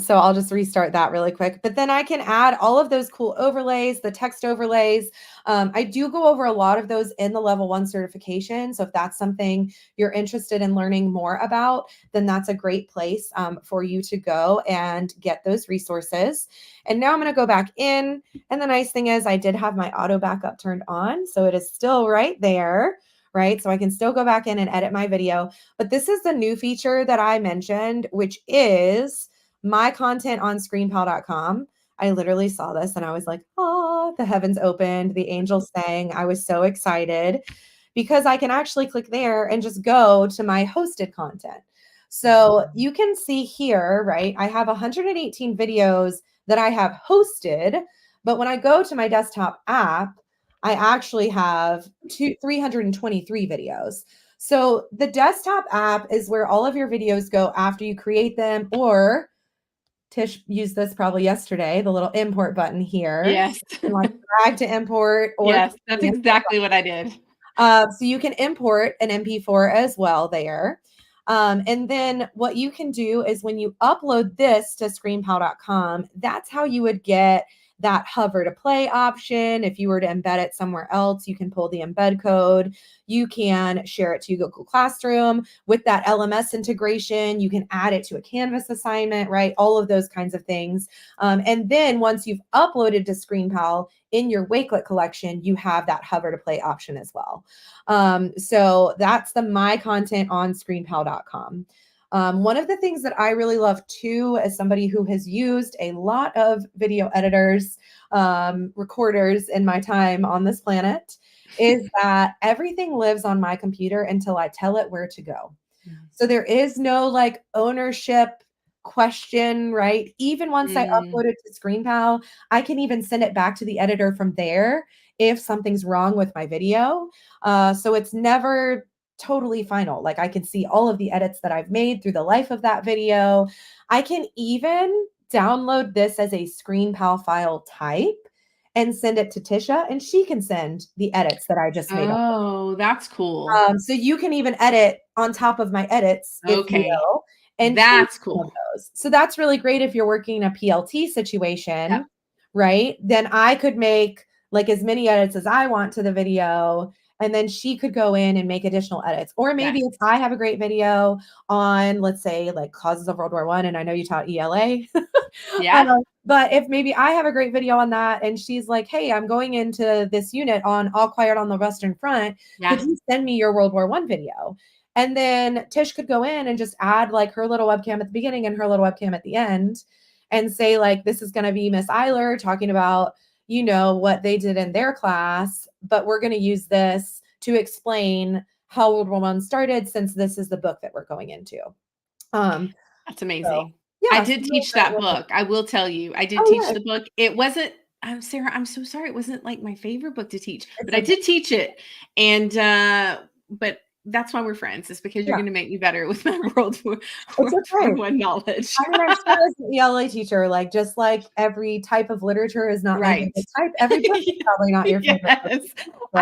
So I'll just restart that really quick. But then I can add all of those cool overlays, the text overlays. I do go over a lot of those in the level 1 certification. So if that's something you're interested in learning more about, then that's a great place for you to go and get those resources. And now I'm going to go back in. And the nice thing is I did have my auto backup turned on. So it is still right there. Right? So I can still go back in and edit my video, but this is the new feature that I mentioned, which is my content on screenpal.com. I literally saw this and I was like, oh, the heavens opened, the angels sang. I was so excited because I can actually click there and just go to my hosted content. So you can see here, right? I have 118 videos that I have hosted, but when I go to my desktop app, I actually have 323 videos. So the desktop app is where all of your videos go after you create them, or Tish used this probably yesterday, the little import button here. Yes. And like drag to import or Yes, that's exactly what I did. so you can import an MP4 as well there. And then what you can do is when you upload this to screenpal.com, that's how you would get that hover to play option. If you were to embed it somewhere else, you can pull the embed code. You can share it to Google Classroom with that LMS integration. You can add it to a Canvas assignment, right? All of those kinds of things. And then once you've uploaded to ScreenPal in your Wakelet collection, you have that hover to play option as well. So that's the My Content on ScreenPal.com. One of the things that I really love too, as somebody who has used a lot of video editors, recorders in my time on this planet, is that everything lives on my computer until I tell it where to go. So there is no like ownership question, right? Even once I upload it to ScreenPal, I can even send it back to the editor from there if something's wrong with my video. So it's never totally final. Like I can see all of the edits that I've made through the life of that video. I can even download this as a ScreenPal file type and send it to Tisha, and she can send the edits that I just made. Oh, that's cool. So you can even edit on top of my edits, if you Okay. will, and change That's some of cool. those. So that's really great if you're working in a PLT situation, Yep. right? Then I could make like as many edits as I want to the video, and then she could go in and make additional edits. Or maybe Yes. if I have a great video on, let's say, like causes of World War I, and I know you taught ELA. Yeah. But if maybe I have a great video on that and she's like, hey, I'm going into this unit on All Quiet on the Western Front. Could Yeah. you send me your World War I video? And then Tish could go in and just add like her little webcam at the beginning and her little webcam at the end and say, like, this is going to be Miss Eiler talking about, you know, what they did in their class, but we're going to use this to explain how World War I started, since this is the book that we're going into. That's So amazing. I yeah, so did really teach great that way. book. I will tell you, I did Oh teach yeah, the book. It wasn't Sarah, I'm so sorry. It wasn't like my favorite book to teach, it's but I okay. did teach it. And but that's why we're friends, is because you're Yeah, going to make me better with my it's World War okay. One knowledge. I mean, I'm sure as an ELA teacher, like, just like every type of literature is not my Right. favorite type, every book is probably not your favorite book. Yes. So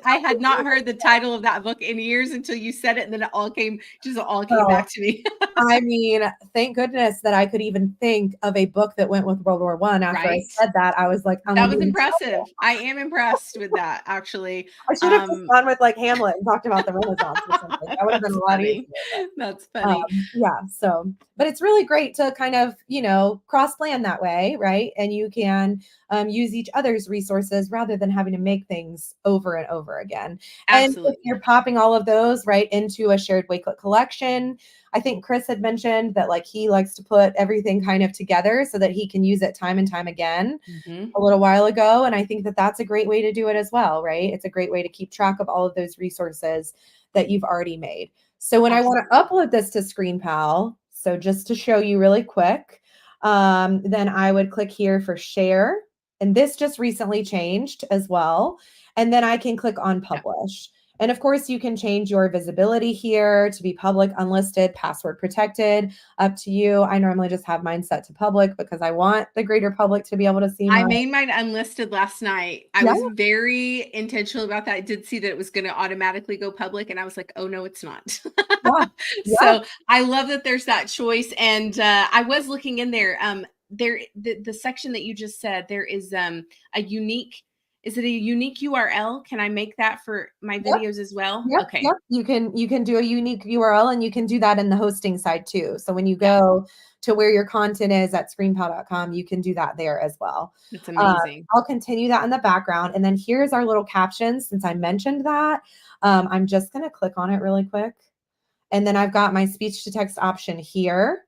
I had not heard the title of that book in years until you said it, and then it all came so, back to me. I mean, thank goodness that I could even think of a book that went with World War I. After I Right? said that, I was like, I'm That gonna was be impressive. I am impressed with that, actually. I should have just gone with like Hamlet and talked about the Renaissance or something. That would have been That's a lot easier. funny. That's funny. Yeah, so but it's really great to kind of, you know, cross plan that way, right? And you can use each other's resources rather than having to make things over and over again. And if you're Absolutely. popping all of those right into a shared Wakelet collection, I think Chris had mentioned that like he likes to put everything kind of together so that he can use it time and time again Mhm. a little while ago. And I think that that's a great way to do it as well, right? It's a great way to keep track of all of those resources that you've already made. So when I want to Absolutely. upload this to ScreenPal, so just to show you really quick, then I would click here for share. And this just recently changed as well. And then I can click on Yeah. publish. And of course, you can change your visibility here to be public, unlisted, password protected, up to you. I normally just have mine set to public because I want the greater public to be able to see I mine. made mine unlisted last night. I Yeah, was very intentional about that. I did see that it was gonna automatically go public, and I was like, "Oh, no, it's not." yeah, yeah. So, I love that there's that choice, and, I was looking in there, the section that you just said, there is, a unique is it a unique URL? Can I make that for my Yep. videos as well? Yep, Okay. yep. You can do a unique URL, and you can do that in the hosting side too. So when you Yeah, go to where your content is at screenpal.com, you can do that there as well. that's Uh, amazing. I'll continue that in the background. And then here's our little captions. Since I mentioned that, I'm just going to click on it really quick. And then I've got my speech to text option here.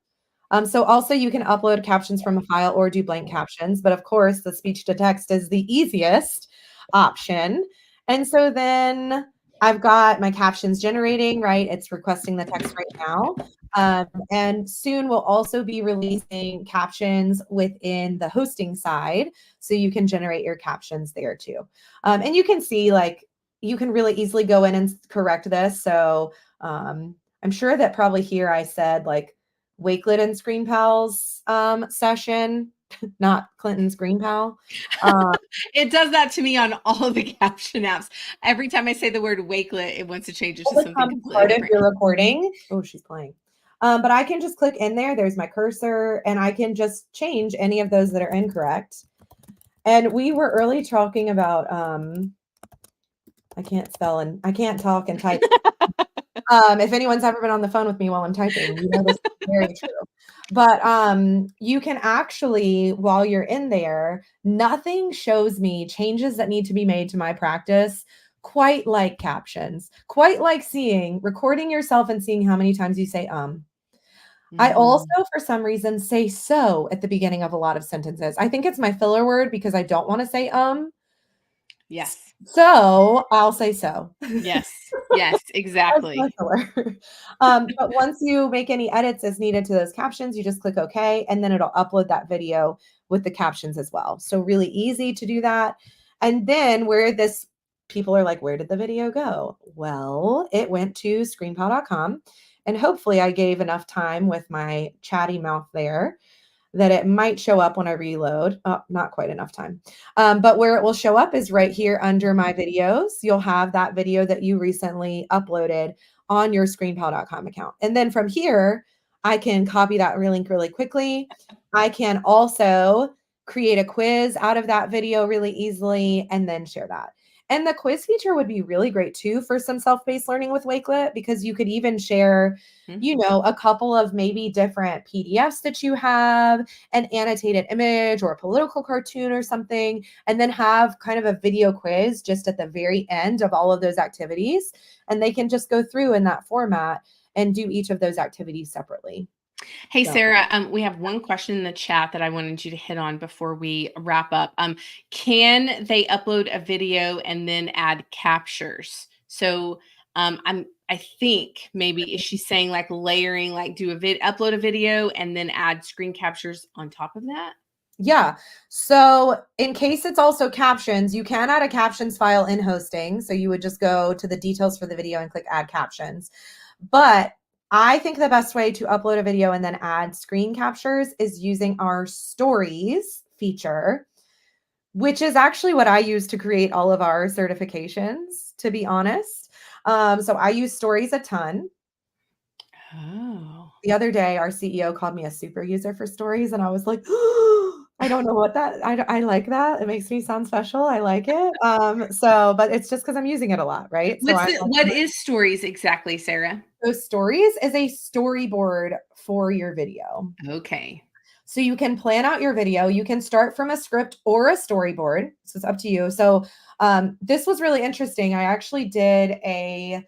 So also you can upload captions from a file or do blank captions, but of course the speech to text is the easiest option. And so then I've got my captions generating, right? It's requesting the text right now. And soon we'll also be releasing captions within the hosting side. So you can generate your captions there too. And you can see like, you can really easily go in and correct this. So I'm sure that probably here I said like Wakelet and ScreenPal's session, not Clinton's ScreenPal. It does that to me on all of the caption apps. Every time I say the word Wakelet, it wants to change it to something Become completely part of different. your recording. Oh, she's playing. But I can just click in there. There's my cursor, and I can just change any of those that are incorrect. And we were early talking about I can't spell and I can't talk and type. If anyone's ever been on the phone with me while I'm typing, you know this is very true. But you can actually, while you're in there, nothing shows me changes that need to be made to my practice quite like captions, quite like recording yourself and seeing how many times you say I also, for some reason, say so at the beginning of a lot of sentences. I think it's my filler word because I don't want to say Yes. So I'll say so. Yes. Yes, exactly. But once you make any edits as needed to those captions, you just click OK, and then it'll upload that video with the captions as well. So really easy to do that. And then people are like, where did the video go? Well, it went to screenpal.com. And hopefully I gave enough time with my chatty mouth there that it might show up when I reload. Oh, not quite enough time. But where it will show up is right here under my videos. You'll have that video that you recently uploaded on your screenpal.com account. And then from here, I can copy that link really quickly. I can also create a quiz out of that video really easily and then share that. And the quiz feature would be really great too for some self-paced learning with Wakelet, because you could even share a couple of maybe different PDFs that you have, an annotated image or a political cartoon or something, and then have kind of a video quiz just at the very end of all of those activities. And they can just go through in that format and do each of those activities separately. Hey, Sarah, we have one question in the chat that I wanted you to hit on before we wrap up. Can they upload a video and then add captures? So I think maybe is she saying like layering, like upload a video and then add screen captures on top of that? Yeah. So in case it's also captions, you can add a captions file in hosting. So you would just go to the details for the video and click add captions. But I think the best way to upload a video and then add screen captures is using our stories feature, which is actually what I use to create all of our certifications, to be honest. So I use stories a ton. Oh. The other day, our CEO called me a super user for stories, and I was like, I don't know what I like that. It makes me sound special. I like it. But it's just because I'm using it a lot, right? What is stories exactly, Sarah? So stories is a storyboard for your video. Okay. So you can plan out your video. You can start from a script or a storyboard. So it's up to you. So this was really interesting. I actually did a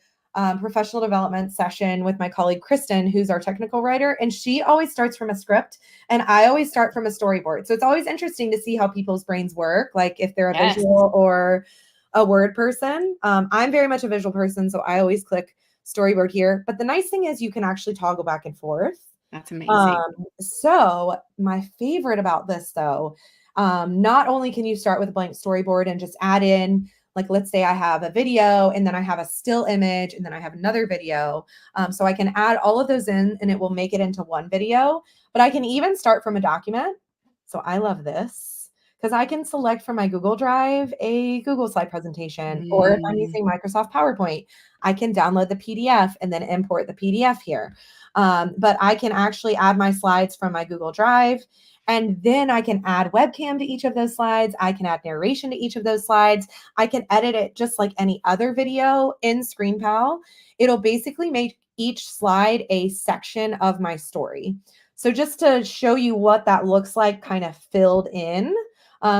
professional development session with my colleague Kristen, who's our technical writer, and she always starts from a script, and I always start from a storyboard. So it's always interesting to see how people's brains work, like if they're a visual or a word person. I'm very much a visual person, so I always click storyboard here. But the nice thing is you can actually toggle back and forth. That's amazing. So my favorite about this though, not only can you start with a blank storyboard and just add in, like, let's say I have a video and then I have a still image and then I have another video. So I can add all of those in and it will make it into one video, but I can even start from a document. So I love this because I can select from my Google Drive a Google slide presentation, or if I'm using Microsoft PowerPoint, I can download the PDF and then import the PDF here. But I can actually add my slides from my Google Drive, and then I can add webcam to each of those slides. I can add narration to each of those slides. I can edit it just like any other video in ScreenPal. It'll basically make each slide a section of my story. So just to show you what that looks like kind of filled in,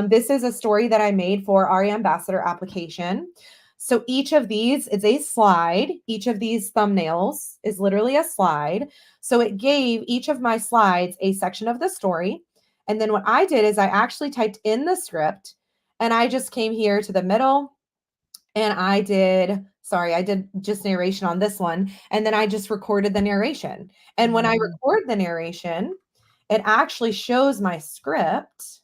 this is a story that I made for our ambassador application. So each of these is a slide. Each of these thumbnails is literally a slide. So it gave each of my slides a section of the story. And then what I did is I actually typed in the script, and I just came here to the middle, and I did just narration on this one. And then I just recorded the narration. And when I record the narration, it actually shows my script,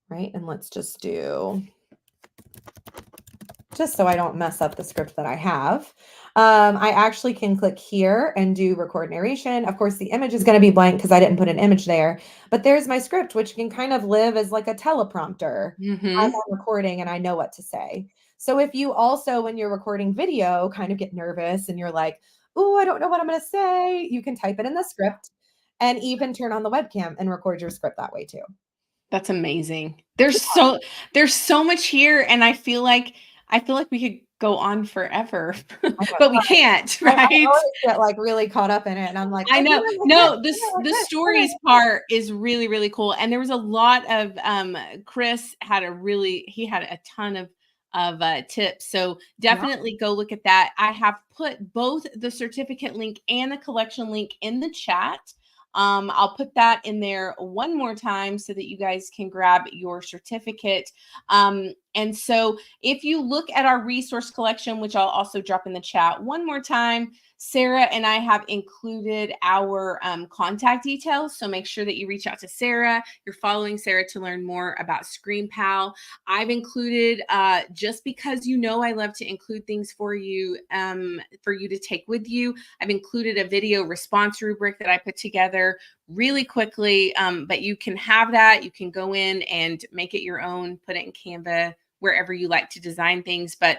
right? And let's just just so I don't mess up the script that I have, I actually can click here and do record narration. Of course, the image is going to be blank because I didn't put an image there, but there's my script, which can kind of live as like a teleprompter as I'm recording and I know what to say. So if you also, when you're recording video, kind of get nervous and you're like, oh, I don't know what I'm going to say, you can type it in the script and even turn on the webcam and record your script that way too. That's amazing. There's so much here, and I feel like we could go on forever, I know. but we can't, I right? always get like really caught up in it, and I'm like, I well, know. like this, No, this like the this. stories part is really, really cool. And there was a lot of Chris had he had a ton of tips. So Yeah. definitely go look at that. I have put both the certificate link and the collection link in the chat. I'll put that in there one more time so that you guys can grab your certificate. And so if you look at our resource collection, which I'll also drop in the chat one more time, Sarah and I have included our contact details. So make sure that you reach out to Sarah. You're following Sarah to learn more about ScreenPal. I've included, just because I love to include things for you to take with you. I've included a video response rubric that I put together really quickly, but you can have that. You can go in and make it your own, put it in Canva, wherever you like to design things, but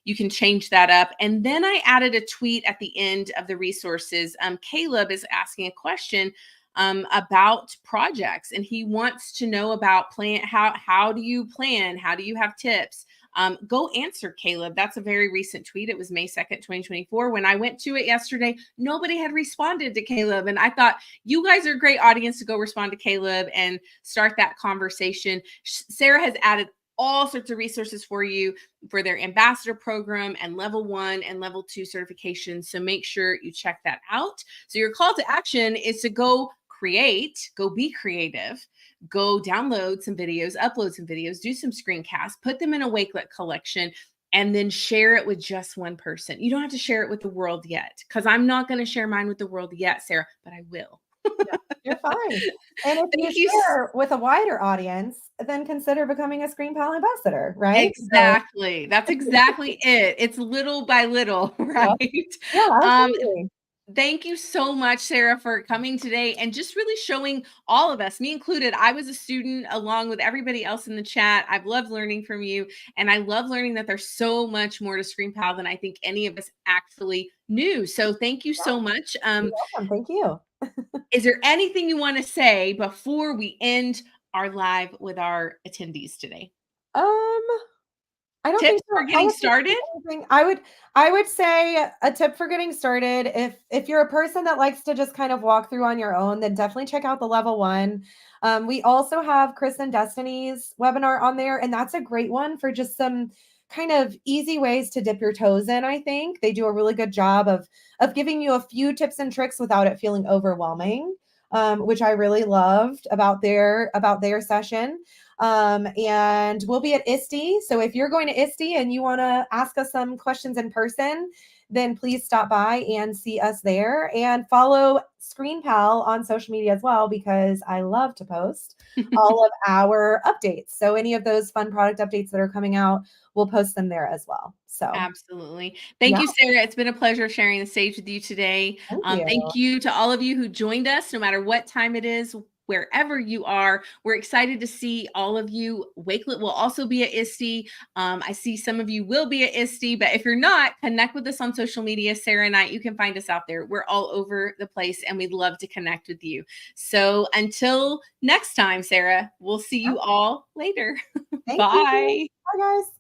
you can change that up. And then I added a tweet at the end of the resources. Caleb is asking a question about projects, and he wants to know about how do you plan? How do you have tips? Go answer Caleb. That's a very recent tweet. It was May 2nd, 2024. When I went to it yesterday, nobody had responded to Caleb. And I thought, you guys are a great audience to go respond to Caleb and start that conversation. Sarah has added all sorts of resources for you for their ambassador program and level 1 and level 2 certifications. So make sure you check that out. So your call to action is to go be creative, go download some videos, upload some videos, do some screencasts, put them in a Wakelet collection, and then share it with just one person. You don't have to share it with the world yet, because I'm not going to share mine with the world yet, Sarah, but I will. Yeah, you're fine. And if Thank you you. share with a wider audience, then consider becoming a ScreenPal ambassador, right? So, Exactly. That's exactly it. It's little by little, yeah, right? yeah, Um, absolutely. Thank you so much, Sarah, for coming today and just really showing all of us, me included. I was a student along with everybody else in the chat. I've loved learning from you, and I love learning that there's so much more to ScreenPal than I think any of us actually knew. So thank you Yeah, so much. you're welcome. Thank you. Is there anything you want to say before we end our live with our attendees today? Um, I don't think Tips so. for I getting don't think started? there's anything. I would say a tip for getting started, if you're a person that likes to just kind of walk through on your own, then definitely check out the level 1. We also have Chris and Destiny's webinar on there, and that's a great one for just some kind of easy ways to dip your toes in. I think they do a really good job of giving you a few tips and tricks without it feeling overwhelming, which I really loved about their session. And we'll be at ISTE. So if you're going to ISTE and you want to ask us some questions in person, then please stop by and see us there, and follow ScreenPal on social media as well, because I love to post all of our updates. So any of those fun product updates that are coming out, we'll post them there as well. So Absolutely. Thank yeah, you, Sarah. It's been a pleasure sharing the stage with you today. thank you. Thank you to all of you who joined us, no matter what time it is, wherever you are. We're excited to see all of you. Wakelet will also be at ISTE. I see some of you will be at ISTE, but if you're not, connect with us on social media. Sarah and I, you can find us out there. We're all over the place, and we'd love to connect with you. So until next time, Sarah, we'll see you all later. Thank you. Bye. Bye, guys.